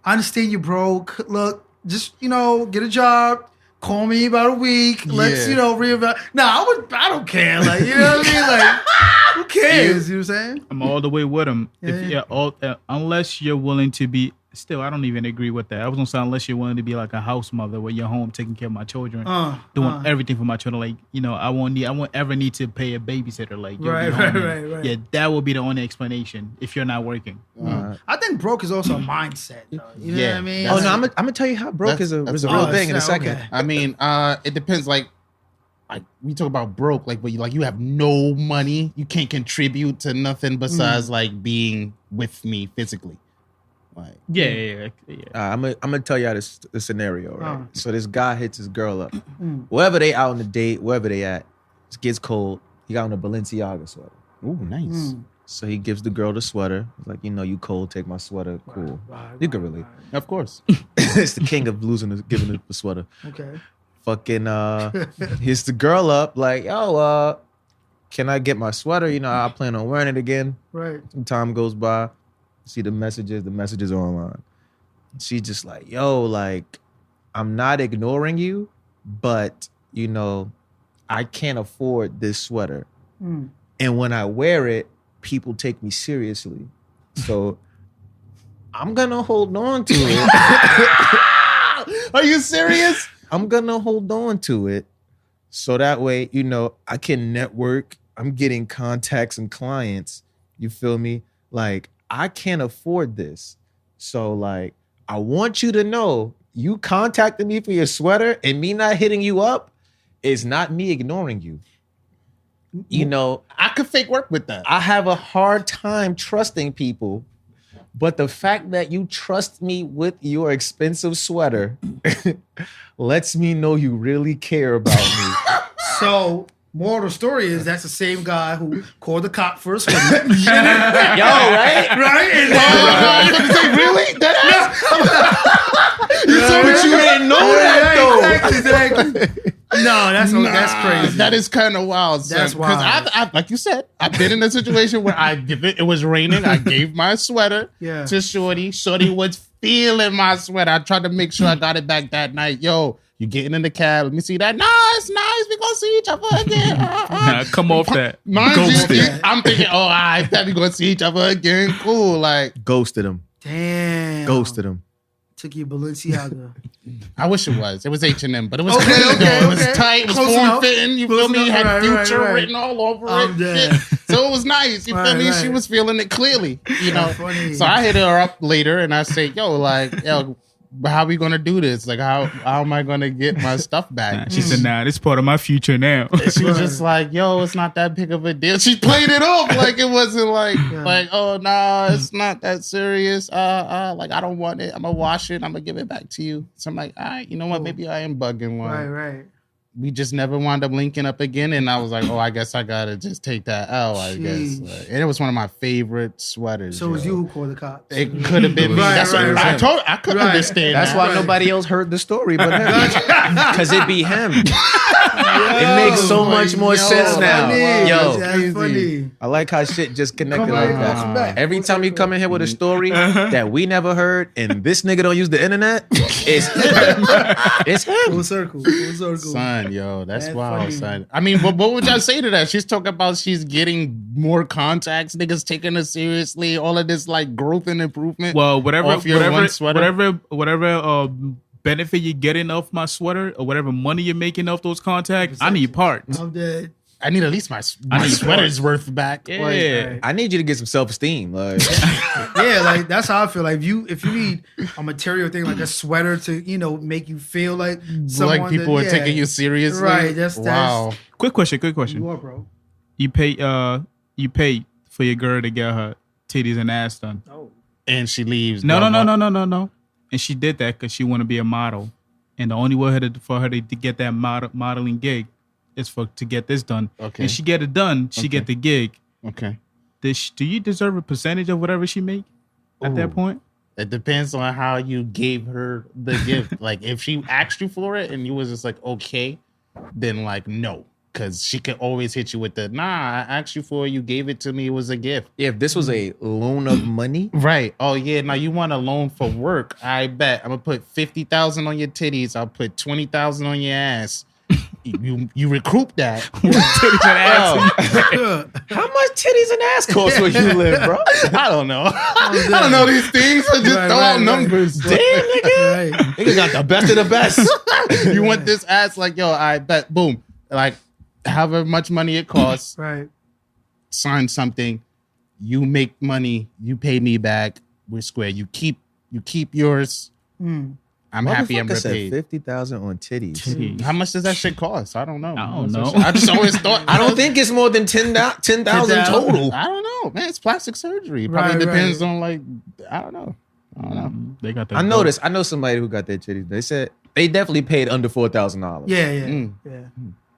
understand you're broke. Look, just get a job. Call me about a week. Let's Yeah. reevaluate. Nah, I don't care. Like, you know what I mean? Like, who cares? You know what I'm saying? I'm all the way with him. Yeah. Unless you're willing to be. Still, I don't even agree with that. I was gonna say unless you're willing to be like a house mother where you're home taking care of my children, doing everything for my children. Like, I won't ever need to pay a babysitter. Like, you'll be Right, home right, and- right. Yeah, that would be the only explanation if you're not working. I think broke is also a mindset. Though. You know Yeah. what I mean? Oh That's- no, I'm gonna tell you how broke is a that's- real Oh, thing in a it's second. okay. I mean, it depends. Like we talk about broke, like, but you have no money, you can't contribute to nothing besides like being with me physically. Like, Yeah. I'm gonna tell y'all this scenario, right? Oh. So this guy hits his girl up. Wherever they out on the date, wherever they at, it gets cold. He got on a Balenciaga sweater. ooh, nice. So he gives the girl the sweater. He's like, you cold, take my sweater. Cool. You can relate. Of course. It's the king of giving the sweater. Okay. Fucking hits the girl up like, yo, can I get my sweater? I plan on wearing it again. Right. Some time goes by. See the messages are online. She's just like, yo, like, I'm not ignoring you, but I can't afford this sweater. And when I wear it, people take me seriously. So I'm gonna hold on to it. Are you serious? I'm gonna hold on to it. So that way, I can network. I'm getting contacts and clients. You feel me? Like, I can't afford this. So like, I want you to know, you contacted me for your sweater and me not hitting you up is not me ignoring you. I could fake work with that. I have a hard time trusting people, but the fact that you trust me with your expensive sweater lets me know you really care about me. So, moral of the story is that's the same guy who called the cop for a sweater. Yo, right? Right? And Really? But you didn't know that though. Exactly. No, that's crazy. That is kind of wild. That's Because wild. I, like you said, I've been in a situation where it was raining. I gave my sweater to Shorty. Shorty was feeling my sweater. I tried to make sure I got it back that night. Yo, you getting in the cab? Let me see that. Nah, it's nice. We gonna see each other again. Nah, come off that. Mind Ghosted. you, I'm thinking, I bet we gonna see each other again. Cool, like. Ghosted him. Damn. Ghosted him. Took you Balenciaga. I wish it was. It was H&M, but it was Okay, clean, okay, though. It was okay. tight. It was Close enough. form-fitting. You Close feel me? It enough. had Right, future right. written all over I'm it. dead. Shit. So it was nice. You feel Right, me? She right. was feeling it clearly. Funny. So I hit her up later and I say, yo, how we gonna do this? Like, how am I gonna get my stuff back? She said, nah, this part of my future now. She was just like, yo, it's not that big of a deal. She played it off like it wasn't like, oh, nah, it's not that serious. Like, I don't want it. I'm gonna wash it. I'm gonna give it back to you. So I'm like, all right, you know what? Maybe I am bugging one. Right. We just never wound up linking up again. And I was like, I guess I gotta just take that L, I guess. Jeez. And it was one of my favorite sweaters. So it was yo. you who called the cops. It could have been me. Right, That's right, what right. I could Right. understand. That's that. why Right. nobody else heard the story but him. Because it be him. It makes so much more sense now. Funny. Yo, That's funny. I like how shit just connected Come like on, that. come back. Every time you come in here with a story that we never heard and this nigga don't use the internet, it's him. It's him. Full circle. Son, yo, that's That's wild, funny. son. I mean, what would y'all say to that? She's talking about she's getting more contacts, niggas taking her seriously, all of this like growth and improvement. Well, whatever Off your one sweater? benefit you're getting off my sweater or whatever money you're making off those contacts, I need parts. I'm dead. I need at least my need sweater's worth back. Yeah. Right. I need you to get some self-esteem. Like, Yeah, like that's how I feel. Like if you need a material thing like a sweater to make you feel like someone Like people are taking you seriously. Right, that's wow. Quick question. You are, bro. You pay for your girl to get her titties and ass done. And she leaves. No. blah, blah. And she did that because she want to be a model. And the only way for her to get that modeling gig is to get this done. Okay. And she get it done, she get the gig. Okay. Do you deserve a percentage of whatever she make at that point? It depends on how you gave her the gift. Like if she asked you for it and you was just like, okay, then like no. Cause she could always hit you with the I asked you for it, you gave it to me, it was a gift. if this was a loan of money, Right. Oh yeah. Now you want a loan for work. I bet. I'm gonna put 50,000 on your titties. I'll put 20,000 on your ass. You recoup that. how much titties and ass cost where you live, bro? I don't know. I don't know these things. I just Right, throw out right. numbers. Damn, nigga. Right. Nigga got the best of the best. You want this ass? Like, yo, I bet. Boom. Like, however much money it costs, Right. sign something. You make money. You pay me back. We're square. You keep yours. I'm happy I'm Motherfucker said repaid. 50,000 on titties. How much does that shit cost? I don't know. I don't know. I just always thought. I don't think it's more than 10,000 total. I don't know, man. It's plastic surgery. It probably Right, depends right. on like. I don't know. They got the I know this. I know somebody who got their titties. They said they definitely paid under $4,000. Yeah. Mm. Yeah.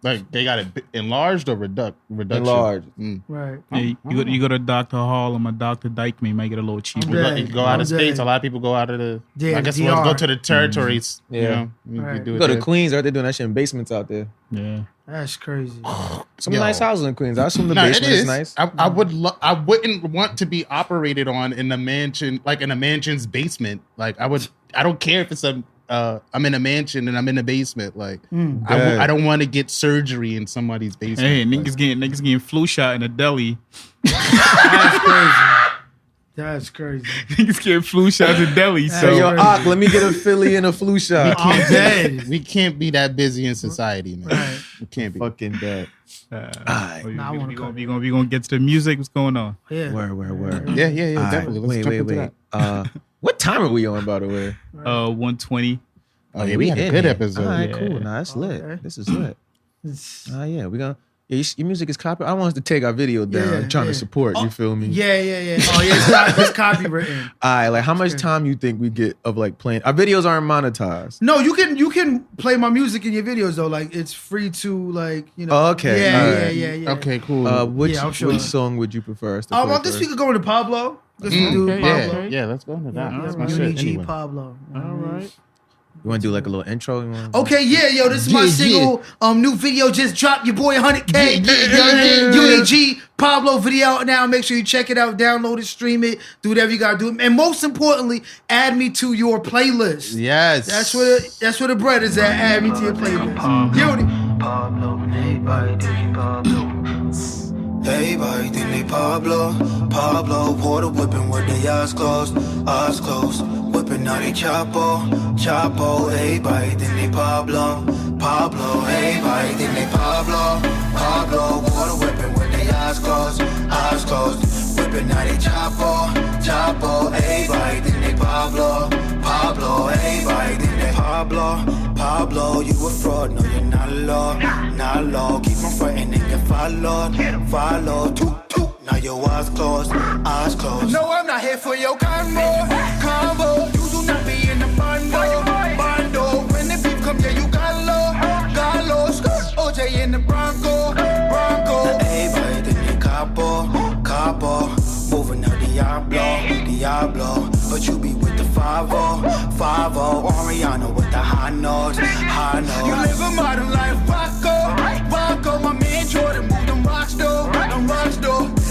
Like they got it enlarged or reduction? Enlarged. Right. Hey, you go to Dr. Hall and my Dr. Dyke may make it a little cheaper. Yeah. You go out of I'm states. dead. A lot of people go out of the. Yeah, I guess DR. we'll go to the territories. Yeah. You know, Right. do You it go to there. Queens, right? They're doing that shit in basements out there. Yeah. That's crazy. Some Yo. nice houses in Queens. I assume the No, it basement is is nice. I wouldn't want to be operated on in a mansion, like in a mansion's basement. Like I don't care if it's I'm in a mansion and I'm in a basement. Like I don't want to get surgery in somebody's basement. Hey, Like, niggas getting flu shot in a deli. That's crazy. That's crazy. Niggas getting flu shots in deli. Hey, So Yo, crazy. Ak, let me get a Philly and a flu shot. I'm dead. we can't be that busy in society, man. Right. We can't be. Fucking dead. we Nah, I wanna gonna get to the music. What's going on? Yeah. Word. Yeah, All right, definitely. Let's jump into that. What time are we on, by the way? 120. Oh yeah, we had a good episode. All right, Yeah. cool. Nah, that's lit. Okay. This is lit. It's- Yeah, we gonna. Yeah, your music is copy. I want us to take our video down. Yeah, I'm trying to yeah. support. You feel me? Yeah. Oh yeah, it's copywritten. All right, like how much time you think we get of like playing? Our videos aren't monetized. No, you can play my music in your videos though. Like it's free to like Oh, okay. Yeah, Alright. yeah. Okay, cool. Which Yeah, I'm sure. which song would you prefer us to play? Well, this first? week we're going to Pablo. This week do Pablo. yeah, let's go into that. That's my shit. Uni-G Anyway. Pablo. All right. You want to do like a little intro? You wanna- Okay, yeah, yo, this is my Yeah, single. New video just dropped. Your boy 100K. Yeah. Uni-G Pablo video out now. Make sure you check it out, download it, stream it, do whatever you gotta do. And most importantly, add me to your playlist. Yes. That's where the bread is at. Add me to your playlist. Uni. Pablo, everybody think Pablo. Everybody think they Pablo. Pablo, water whipping with the eyes closed. Whipping out they Chapo. Everybody think they Pablo. Everybody think they Pablo, water whipping with the eyes closed. Whipping out they Chapo. Everybody think they Pablo. Everybody think they Pablo, you a fraud, no you're not law, keep on fighting and get follow, toot, now your eyes closed. No, I'm not here for your combo, you do not be in the bando, when the beef come, yeah, you got low, skirt, OJ in the Bronco, everybody think they capo, moving out Diablo, but you be with the 5-0, Oriana with the high notes. You live a modern life, Rocco, my man Jordan moved them rocks though,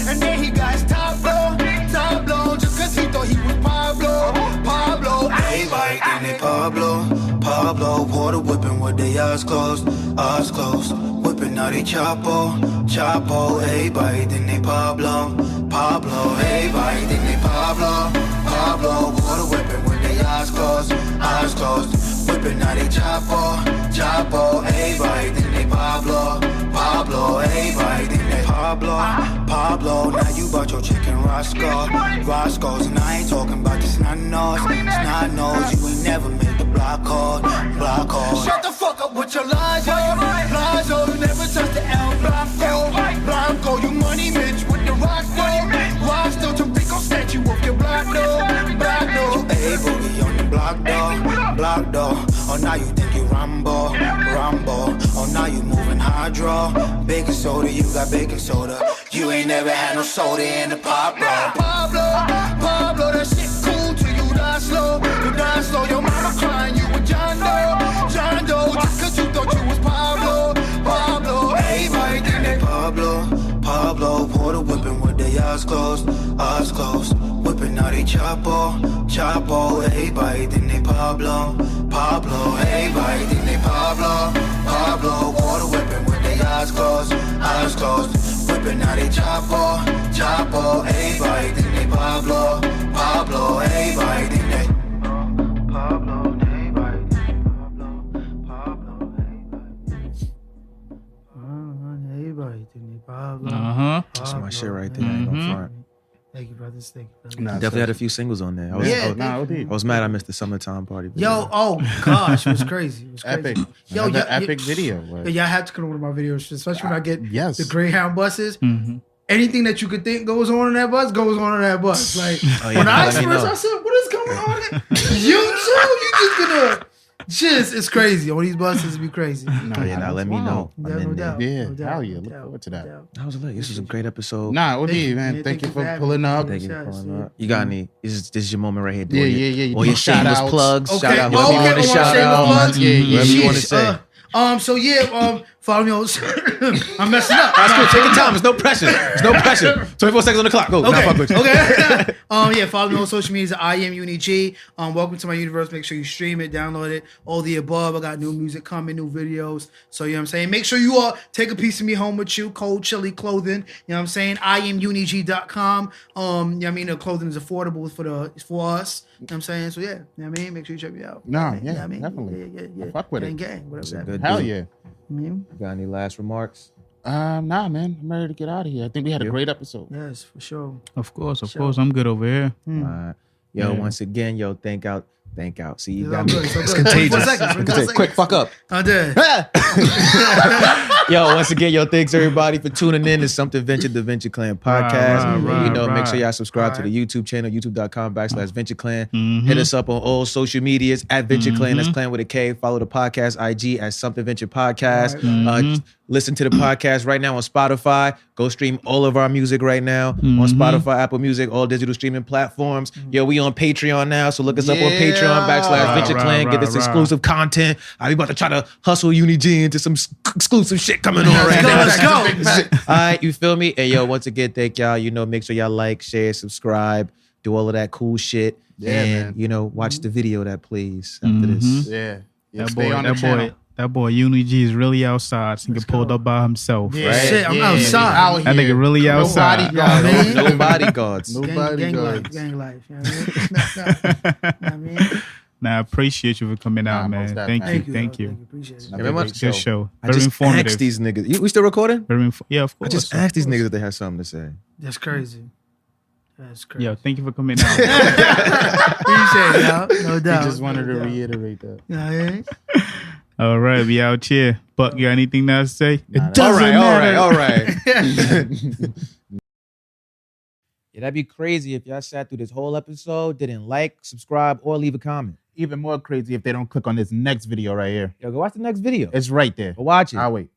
and then he got his top blow, just cause he thought he was Pablo. Everybody think they Pablo, water whipping with the eyes closed, whipping out they Chapo, everybody think they Pablo, everybody think they Pablo, water whipping with the eyes closed, whipping out they Chapo, everybody think they Pablo, everybody think they Pablo, now you bought your chicken Roscoe's, and I ain't talking about the snot nose, you ain't never made the block call. Shut the fuck up with your lies, yo, you never touched the El Blanco, you money Mitch with the rock still to Rico statue of your block though, hey boogie on the block though, oh now you think you Rambo, oh now you moving hydro, baking soda, you got baking soda, you ain't never had no soda in the Pablo, that shit cool till you die slow, your mama crying, you a John Doe, just cause you thought you was Pablo, everybody think they Pablo, water whipping with the eyes closed, whipping out they Chapo, everybody think they Pablo, everybody think they Pablo, water whipping with the eyes closed, whipping out they Chapo, everybody think they Pablo, everybody think they Pablo, everybody think they Pablo, everybody think they Pablo. That's my shit right there. I ain't gonna front. Thank you, brothers. Nah, Definitely had a few singles on there. I was mad I missed the summertime party. Video. Yo, oh gosh, it was crazy. epic. Yo, Another yeah, epic video. Like, Yeah, y'all have to come to one of my videos, especially when I get yes. the Greyhound buses. Anything that you could think goes on in that bus goes on in that bus. Like yeah, when I let me expressed, know. I said, "What is going on?" You too. You Just it's crazy. On these buses, it be crazy. Oh yeah, now let me know. No I'm in there. doubt. Yeah, no doubt, hell yeah. no Look doubt, forward to no that. doubt. That was lit. This was a great episode. Nah, what do Thank you, you, man? man. Thank you for having pulling me. up. Thank you for Yes, pulling yeah. up. You got any? This is your moment right here. Yeah, Doing yeah, it. yeah. All your Shout shameless outs. plugs. Okay. Shout out. Oh, Whoever you okay. want to Oh, shout shameless out. plugs? Yeah, yeah. Whatever you want to Sheesh, say. So yeah, follow me on. I'm messing up. That's cool. Take your time. There's no pressure. There's no pressure. 24 seconds on the clock. Go. Nah, fuck with you. Okay. Yeah, follow me on social media. I am Uni-G. Welcome to my universe. Make sure you stream it, download it, all the above. I got new music coming, new videos. So you know what I'm saying? Make sure you all take a piece of me home with you. Cold Chili Clothing. You know what I'm saying? IamUniG.com. You know what I mean? The clothing is affordable for us. You know what I'm saying? So yeah, you know what I mean? Make sure you check me out. Nah, You know yeah, what I mean? definitely. Yeah. I fuck with it. Gang, whatever that good means. Hell dude. yeah. I mean, Got any last remarks? Nah, man. I'm ready to get out of here. I think we had a great episode. yes, for sure. Of course. I'm good over here. Yo, Yeah. once again, yo, thank out. See, you It's got all me. good, it's all It's good. 24 contagious. seconds, 24 seconds. Quick, fuck up. I did. Yo, once again, yo, thanks everybody for tuning in to Something Venture, the Venture Clan podcast. Make sure y'all subscribe to the YouTube channel, youtube.com/Venture Clan. Hit us up on all social medias at Venture Clan. That's Clan with a K. Follow the podcast IG at Something Venture Podcast. Listen to the podcast right now on Spotify. Go stream all of our music right now on Spotify, Apple Music, all digital streaming platforms. Yo, we on Patreon now, so look us up on Patreon /Venture Clan. Get this exclusive content. I about to try to hustle Uni-G into some exclusive shit coming on right now. Let's go. All right, you feel me? Hey, yo, once again, thank y'all. You know, make sure y'all like, share, subscribe, do all of that cool shit. Yeah, and, man. you know, watch the video that plays after this. Yeah. That boy Uni-G is really outside. He get pulled up by himself. Yeah, Right? Shit, I'm yeah, outside. out That here. nigga really outside. Bodyguard. Yeah, man. No bodyguards. No Gang bodyguards. life. You know what I mean? Nah, I appreciate you for coming out, Nah, most man. definitely. Thank you. Appreciate it. Remember? Great Good show. I Very just informative. asked these niggas. We still recording? Yeah, of I course. just asked these niggas if they had something to say. That's crazy. That's crazy. Yo, thank you for coming out. Appreciate it, y'all. No doubt. He just wanted to No doubt. reiterate that. You know what I mean? All right, we out here. Buck, you got anything to say? Nah, It doesn't matter. all right. Yeah, that'd be crazy if y'all sat through this whole episode, didn't like, subscribe, or leave a comment. Even more crazy if they don't click on this next video right here. Yo, go watch the next video. It's right there. Go watch it. I'll wait.